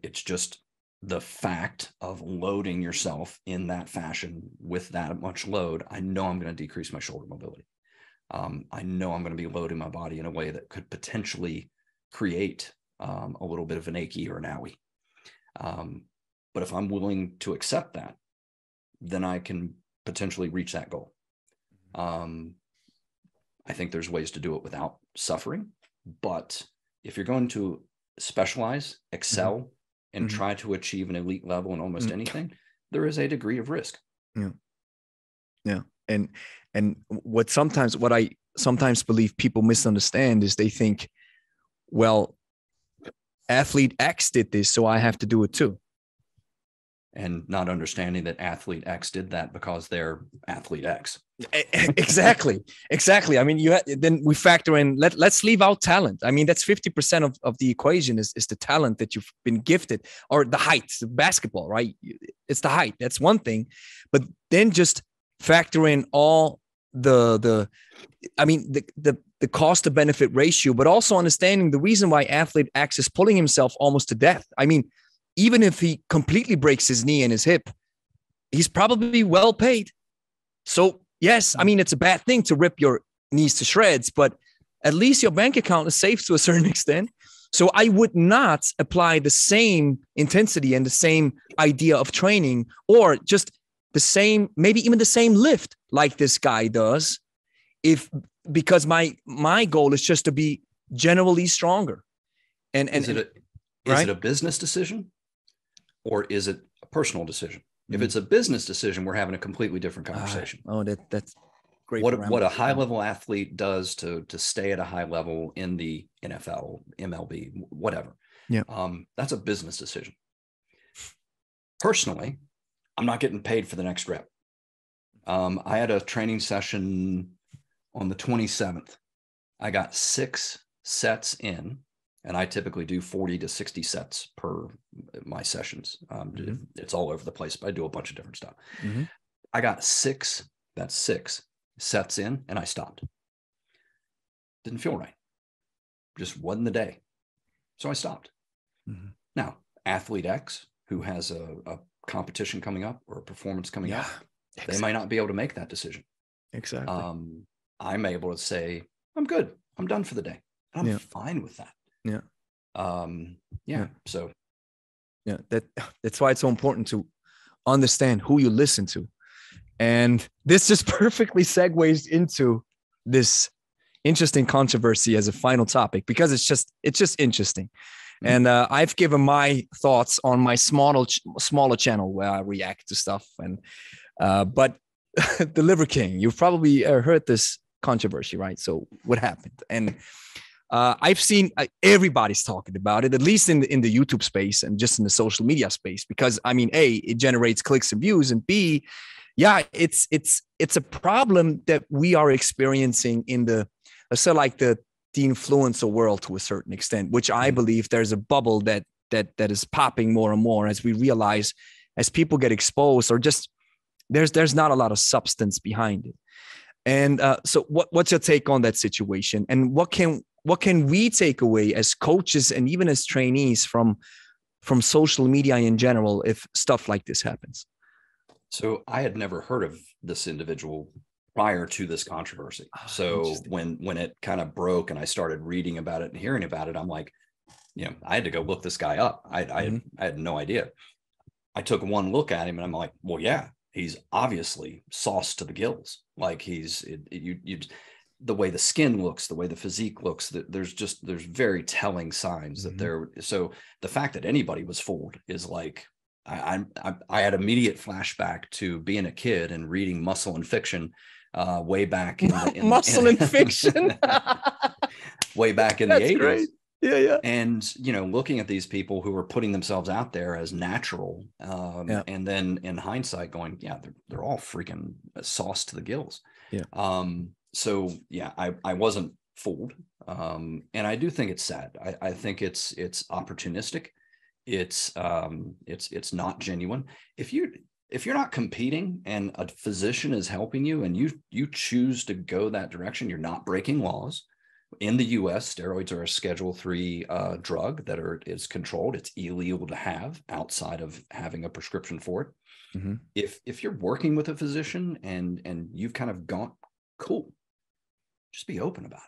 It's just the fact of loading yourself in that fashion with that much load. I know I'm going to decrease my shoulder mobility. I know I'm going to be loading my body in a way that could potentially create a little bit of an achy or an owie. But if I'm willing to accept that, then I can potentially reach that goal. I think there's ways to do it without suffering, but if you're going to specialize, excel, and try to achieve an elite level in almost anything, there is a degree of risk. Yeah. And what I sometimes believe people misunderstand is they think, well, athlete X did this, so I have to do it too. And not understanding that athlete X did that because they're athlete X. Exactly. I mean, then we factor in, let's leave out talent. I mean, that's 50% of the equation is the talent that you've been gifted, or the height, basketball, right? It's the height. That's one thing. But then just factor in all the cost to benefit ratio, but also understanding the reason why athlete X is pulling himself almost to death. I mean, even if he completely breaks his knee and his hip, he's probably well paid. So yes, I mean, it's a bad thing to rip your knees to shreds, but at least your bank account is safe to a certain extent. So I would not apply the same intensity and the same idea of training, or just the same, maybe even the same lift like this guy does, because my goal is just to be generally stronger. And is it a business decision? Or is it a personal decision? If it's a business decision, we're having a completely different conversation. That's great. What a high level athlete does to stay at a high level in the NFL, MLB, whatever. Yeah. That's a business decision. Personally, I'm not getting paid for the next rep. I had a training session on the 27th. I got 6 sets in, and I typically do 40 to 60 sets per my sessions. It's all over the place, but I do a bunch of different stuff. I got 6 sets in, and I stopped. Didn't feel right. Just wasn't the day. So I stopped. Now, athlete X, who has a competition coming up or a performance coming up, exactly. They might not be able to make that decision. Exactly. I'm able to say, I'm good. I'm done for the day. And I'm fine with that. So that's why it's so important to understand who you listen to. And this just perfectly segues into this interesting controversy as a final topic, because it's just interesting. And I've given my thoughts on my smaller channel where I react to stuff. And but the Liver King, you've probably heard this controversy, right? So what happened? And I've seen everybody's talking about it, at least in the YouTube space and just in the social media space, because I mean, A, it generates clicks and views, and B, it's a problem that we are experiencing in the, let's say, like the influencer world to a certain extent, which I believe there's a bubble that is popping more and more as we realize, as people get exposed, or just there's not a lot of substance behind it. And so what's your take on that situation? And what can we take away as coaches and even as trainees from social media in general if stuff like this happens? So I had never heard of this individual prior to this controversy. So when it kind of broke and I started reading about it and hearing about it, I'm like, I had to go look this guy up. I had no idea. I took one look at him and I'm like, well, yeah, he's obviously sauced to the gills. Like the way the skin looks, the way the physique looks, there's very telling signs that so the fact that anybody was fooled is like, I had immediate flashback to being a kid and reading Muscle and Fiction way back in Muscle and Fiction way back in That's the 80s. Great. Yeah. And looking at these people who were putting themselves out there as natural, and then in hindsight going, they're all freaking sauced to the gills. So I wasn't fooled, and I do think it's sad. I think it's opportunistic. It's not genuine. If you're not competing and a physician is helping you and you choose to go that direction, you're not breaking laws. In the US, steroids are a Schedule III drug that is controlled. It's illegal to have outside of having a prescription for it. If you're working with a physician and you've kind of gone, cool, just be open about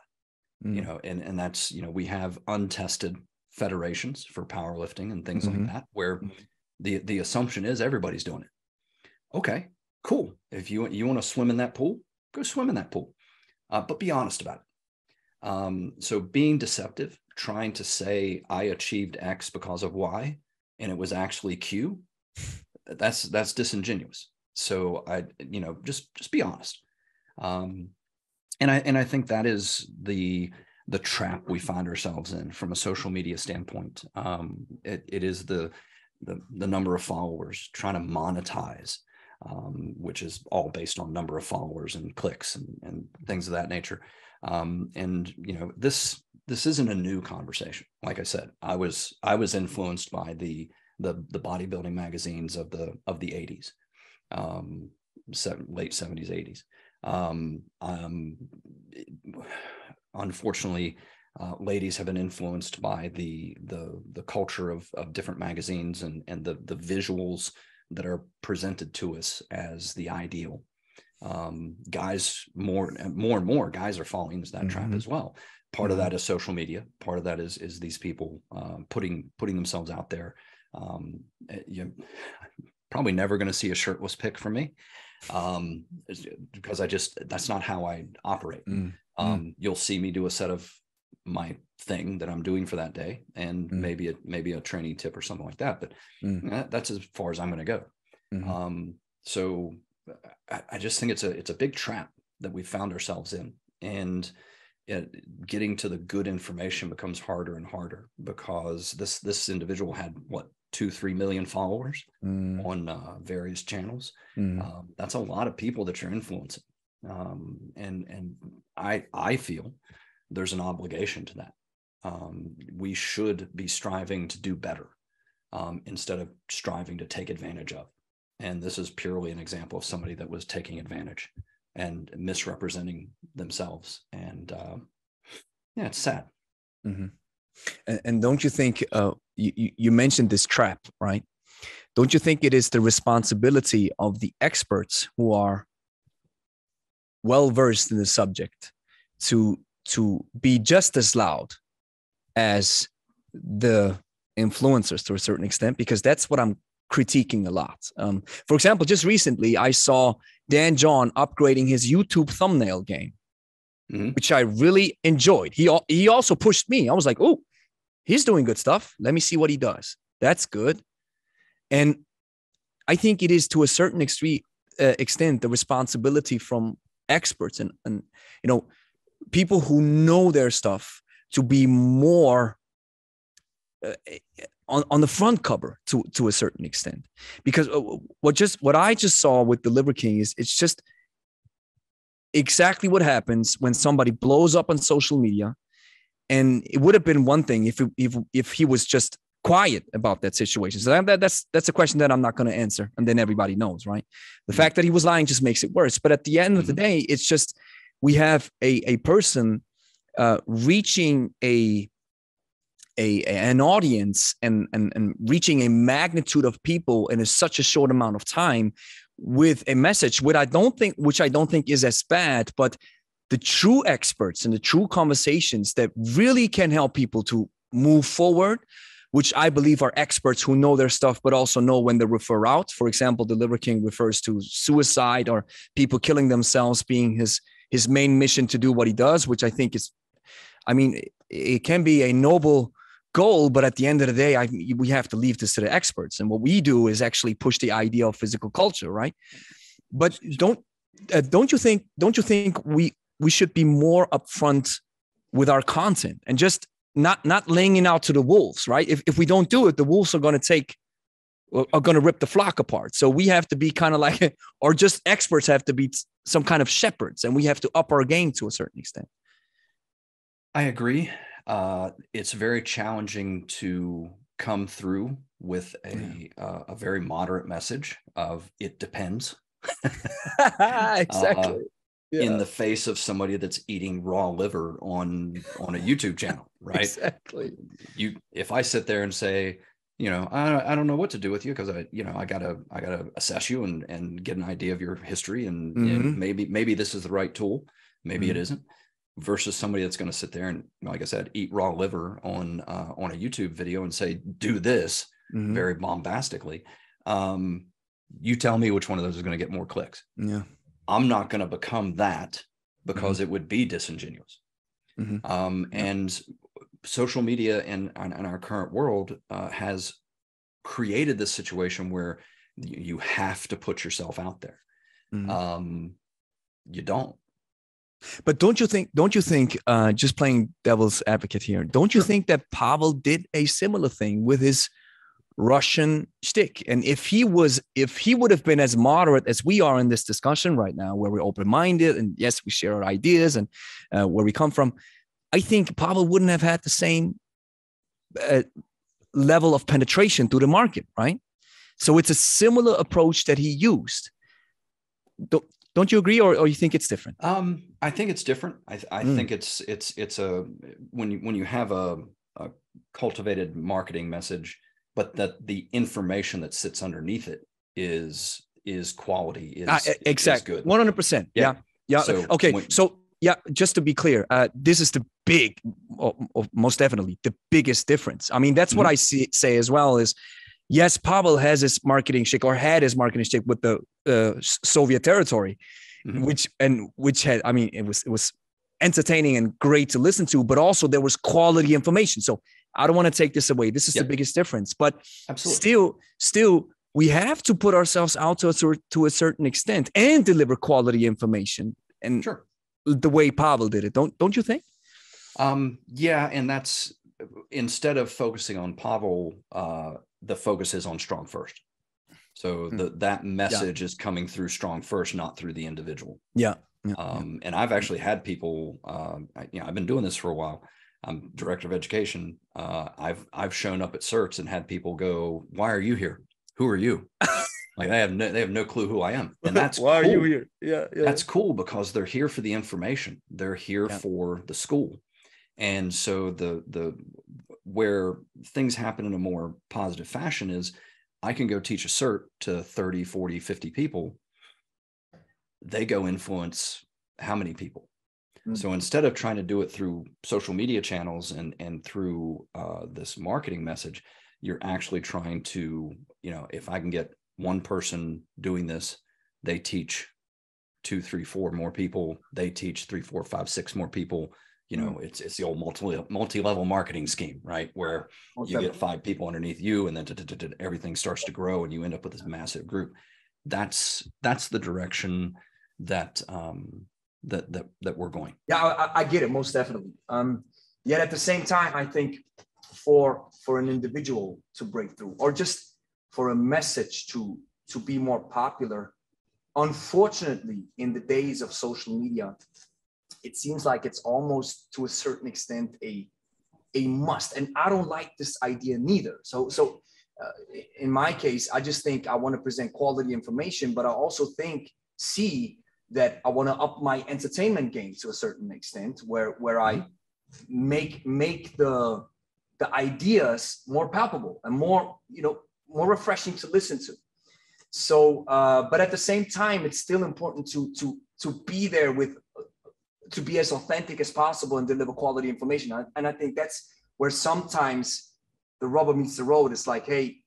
it. And that's, we have untested federations for powerlifting and things like that, where the assumption is everybody's doing it. Okay, cool. If you want to swim in that pool, go swim in that pool, but be honest about it. So being deceptive, trying to say I achieved X because of Y, and it was actually Q, that's disingenuous. So just be honest. And I think that is the trap we find ourselves in from a social media standpoint. It is the number of followers, trying to monetize, which is all based on number of followers and clicks and things of that nature. This isn't a new conversation. Like I said, I was influenced by the bodybuilding magazines of the 80s, late 70s, 80s. Unfortunately, ladies have been influenced by the culture of different magazines and the visuals that are presented to us as the ideal. Guys, more and more guys are falling into that trap as well. Part of that is social media. Part of that is these people putting themselves out there. You're probably never going to see a shirtless pic from me, because that's not how I operate. You'll see me do a set of my thing that I'm doing for that day, and maybe a training tip or something like that. But that's as far as I'm going to go. So I just think it's a big trap that we found ourselves in, and getting to the good information becomes harder and harder, because this individual had 2-3 million followers on various channels. That's a lot of people that you're influencing. And I feel there's an obligation to that. We should be striving to do better instead of striving to take advantage of. And this is purely an example of somebody that was taking advantage and misrepresenting themselves. And yeah, it's sad. And don't you think you mentioned this trap, right? Don't you think it is the responsibility of the experts who are well versed in the subject to be just as loud as the influencers to a certain extent? Because that's what I'm critiquing a lot. For example, just recently I saw Dan John upgrading his YouTube thumbnail game, which I really enjoyed. He also pushed me. I was like, oh, he's doing good stuff. Let me see what he does. That's good. And I think it is to a certain extent the responsibility from experts and you know, people who know their stuff to be more on the front cover to a certain extent. Because what I just saw with the Liver King is it's just exactly what happens when somebody blows up on social media. And it would have been one thing if he was just quiet about that situation. So that's a question that I'm not going to answer. And then everybody knows, right? The fact that he was lying just makes it worse. But at the end of the day, it's just, we have a person reaching an audience and reaching a magnitude of people in such a short amount of time with a message, which I don't think is as bad, but the true experts and the true conversations that really can help people to move forward, which I believe are experts who know their stuff, but also know when to refer out. For example, the Liver King refers to suicide or people killing themselves being his main mission to do what he does, which I think is, I mean, it can be a noble goal, but at the end of the day, we have to leave this to the experts. And what we do is actually push the idea of physical culture, right? But don't you think we should be more upfront with our content and just not laying it out to the wolves, right? If we don't do it, the wolves are going to rip the flock apart. So we have to be kind of like, or just experts have to be some kind of shepherds, and we have to up our game to a certain extent. I agree. It's very challenging to come through with a very moderate message of "it depends." Exactly. In the face of somebody that's eating raw liver on a YouTube channel, right? Exactly. If I sit there and say, you know, I don't know what to do with you because I gotta assess you and get an idea of your history and maybe this is the right tool, maybe it isn't, versus somebody that's going to sit there and, like I said, eat raw liver on a YouTube video and say, do this very bombastically. You tell me which one of those is going to get more clicks. Yeah. I'm not going to become that because it would be disingenuous. And social media in our current world has created this situation where you have to put yourself out there. You don't. But don't you think, just playing devil's advocate here, don't you think that Pavel did a similar thing with his Russian shtick? And if he would have been as moderate as we are in this discussion right now, where we're open-minded and yes, we share our ideas and where we come from, I think Pavel wouldn't have had the same level of penetration to the market, right? So it's a similar approach that he used. Don't you agree, or you think it's different? I think it's different. I think it's a when you have a cultivated marketing message, but that the information that sits underneath it is quality, exactly, is good. 100%. Yeah. So okay. Just to be clear, this is the most definitely the biggest difference. I mean, that's what I say as well is, yes, Pavel has his marketing shtick, or had his marketing shtick with the Soviet territory, which had, I mean, it was entertaining and great to listen to, but also there was quality information. So I don't want to take this away. This is the biggest difference, but still we have to put ourselves out to a certain extent and deliver quality information. And the way Pavel did it, don't you think? Yeah. And that's, instead of focusing on Pavel the focus is on StrongFirst. So that message is coming through StrongFirst, not through the individual. And I've actually had people, I've been doing this for a while. I'm director of education. I've shown up at certs and had people go, "Why are you here? Who are you?" Like they have no clue who I am. And that's why cool. Are you here? Yeah. That's cool because they're here for the information. They're here for the school. And so the where things happen in a more positive fashion is I can go teach a cert to 30, 40, 50 people. They go influence how many people? So instead of trying to do it through social media channels and through this marketing message, you're actually trying to, if I can get one person doing this, they teach 2, 3, 4 more people. They teach 3, 4, 5, 6 more people. It's the old multi-level marketing scheme, right? Where you get 5 people underneath you, and then everything starts to grow, and you end up with this massive group. That's the direction that that we're going. Yeah, I get it, most definitely. Yet at the same time, I think for an individual to break through, or just for a message to be more popular, unfortunately, in the days of social media, it seems like it's almost to a certain extent a must. And I don't like this idea neither. So in my case, I just think I want to present quality information, but I also see that I want to up my entertainment game to a certain extent, where I make the ideas more palpable and more refreshing to listen to. So, but at the same time, it's still important to be there to be as authentic as possible and deliver quality information. And I think that's where sometimes the rubber meets the road. It's like, hey,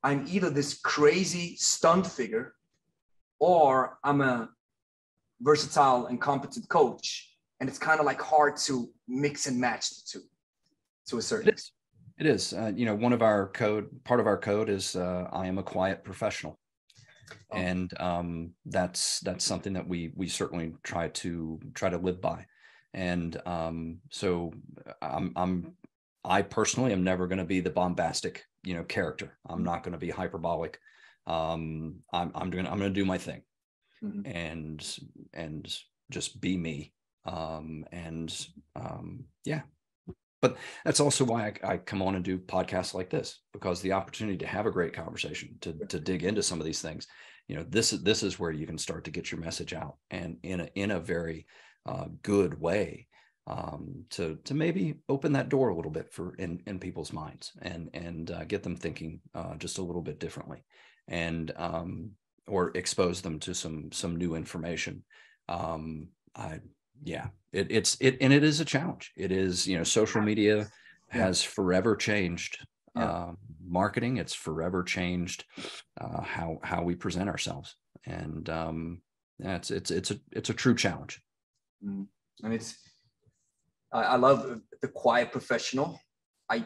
I'm either this crazy stunt figure, or I'm a versatile and competent coach. And it's kind of like hard to mix and match the two to a certain extent. It is. Part of our code is I am a quiet professional. And that's something that we certainly try to live by. And so I personally am never going to be the bombastic, character. I'm not going to be hyperbolic. I'm going to do my thing, and just be me. But that's also why I come on and do podcasts like this, because the opportunity to have a great conversation, to dig into some of these things, this is where you can start to get your message out, and in a very good way, to maybe open that door a little bit in people's minds, and get them thinking just a little bit differently, and or expose them to some new information. It is a challenge. It is, social media has forever changed marketing. It's forever changed how we present ourselves, and it's a true challenge. And I love the quiet professional. I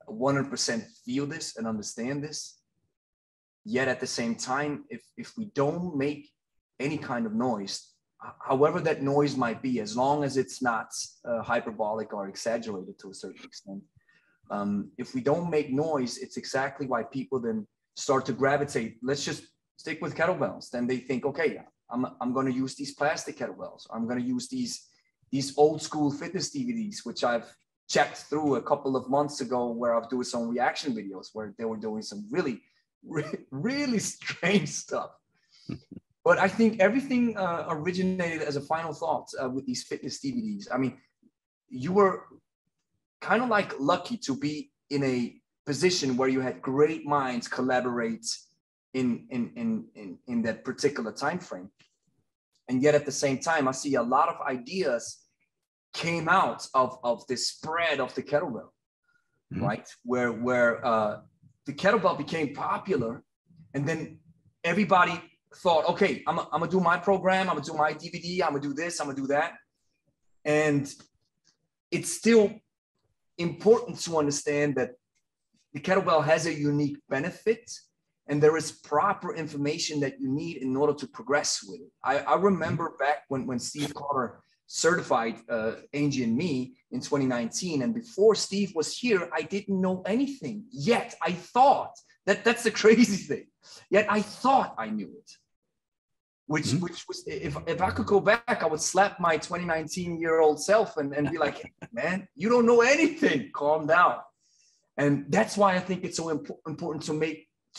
100% feel this and understand this. Yet at the same time, if we don't make any kind of noise, however that noise might be, as long as it's not hyperbolic or exaggerated to a certain extent, if we don't make noise, it's exactly why people then start to gravitate. Let's just stick with kettlebells. Then they think, okay, I'm going to use these plastic kettlebells. I'm going to use these old school fitness DVDs, which I've checked through a couple of months ago, where I've doing some reaction videos where they were doing some really, really strange stuff. But I think everything originated as a final thought with these fitness DVDs. I mean, you were kind of like lucky to be in a position where you had great minds collaborate in that particular time frame. And yet at the same time, I see a lot of ideas came out of this spread of the kettlebell, right? Where the kettlebell became popular, and then everybody thought, okay, I'm gonna do my program, I'm gonna do my DVD, I'm gonna do this, I'm gonna do that. And it's still important to understand that the kettlebell has a unique benefit, and there is proper information that you need in order to progress with it. I remember back when Steve Carter certified Angie and me in 2019, and before Steve was here, I didn't know anything. Yet I thought That's the crazy thing. Yet I thought I knew it. Which was, if I could go back, I would slap my 2019-year-old self and be like, man, you don't know anything. Calm down. And that's why I think it's so important to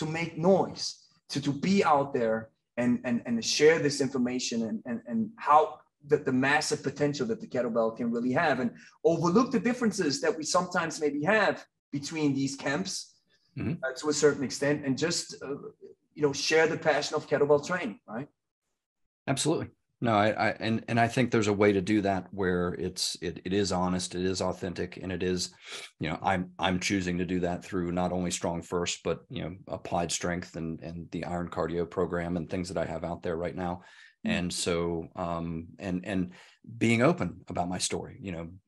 make noise, to be out there and share this information and how the massive potential that the kettlebell can really have, and overlook the differences that we sometimes maybe have between these camps to a certain extent, and just share the passion of kettlebell training, right? Absolutely. No, I think there's a way to do that where it is honest, it is authentic, and it is, I'm choosing to do that through not only StrongFirst, but applied strength and the iron cardio program and things that I have out there right now. And so, and being open about my story,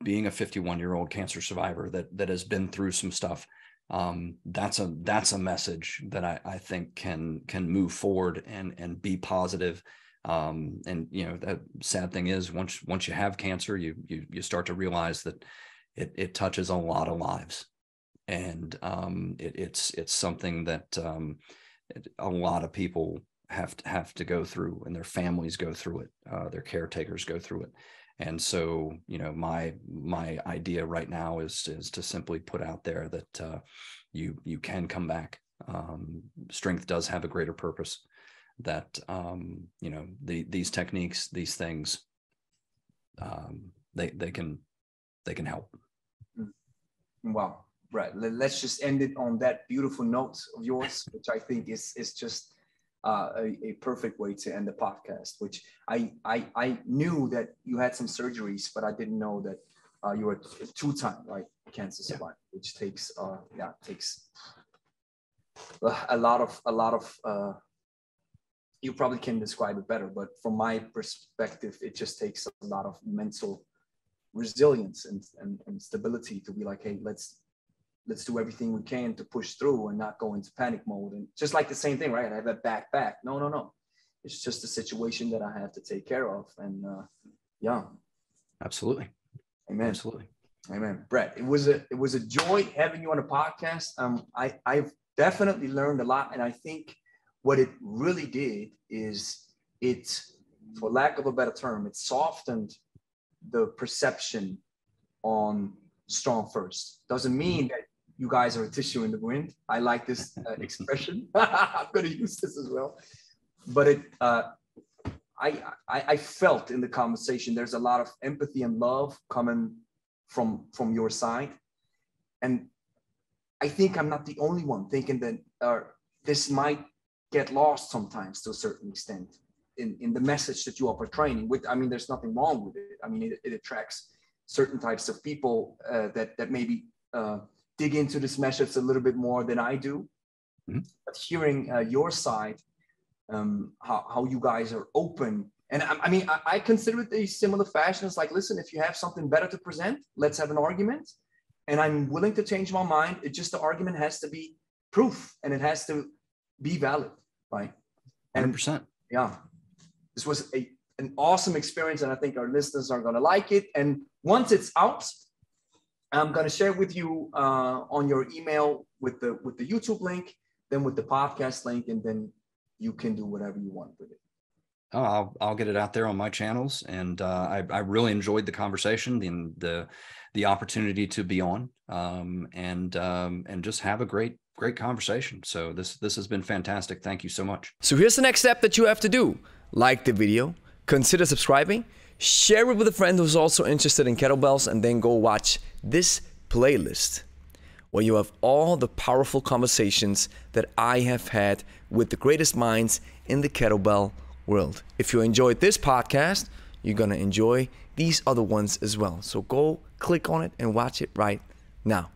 being a 51-year-old cancer survivor that has been through some stuff. That's a message that I think can move forward and be positive. And that sad thing is once you have cancer, you start to realize that it touches a lot of lives, and it's something that a lot of people have to go through, and their families go through it, their caretakers go through it. And so, my idea right now is to simply put out there that you can come back. Strength does have a greater purpose. That these techniques, these things, they can help. Wow, right. Let's just end it on that beautiful note of yours, which I think is just a perfect way to end the podcast. Which I knew that you had some surgeries, but I didn't know that you were a two-time cancer survivor, which takes a lot of. You probably can describe it better, but from my perspective, it just takes a lot of mental resilience and stability to be like, hey, let's do everything we can to push through and not go into panic mode. And just like the same thing, right? I have that back. No. It's just a situation that I have to take care of. And yeah. Absolutely. Amen. Absolutely. Amen. Brett, it was a joy having you on the podcast. I've definitely learned a lot. And I think what it really did is it, for lack of a better term, it softened the perception on StrongFirst. Doesn't mean that you guys are a tissue in the wind. I like this expression. I'm going to use this as well. But I felt in the conversation, there's a lot of empathy and love coming from your side. And I think I'm not the only one thinking that this might get lost sometimes to a certain extent in the message that you are portraying. There's nothing wrong with it. It attracts certain types of people that maybe dig into this message a little bit more than I do. But hearing your side, how you guys are open, and I consider it a similar fashion. It's like, listen, if you have something better to present, let's have an argument, and I'm willing to change my mind. It's just the argument has to be proof, and it has to be valid. Right. 100%. Yeah. This was an awesome experience, and I think our listeners are going to like it. And once it's out, I'm going to share with you on your email with the YouTube link, then with the podcast link, and then you can do whatever you want with it. Oh, I'll get it out there on my channels, and I really enjoyed the conversation and the opportunity to be on, and just have a great conversation. So this has been fantastic. Thank you so much. So here's the next step that you have to do. Like the video, consider subscribing, share it with a friend who's also interested in kettlebells, and then go watch this playlist where you have all the powerful conversations that I have had with the greatest minds in the kettlebell world. If you enjoyed this podcast, you're going to enjoy these other ones as well. So go click on it and watch it right now.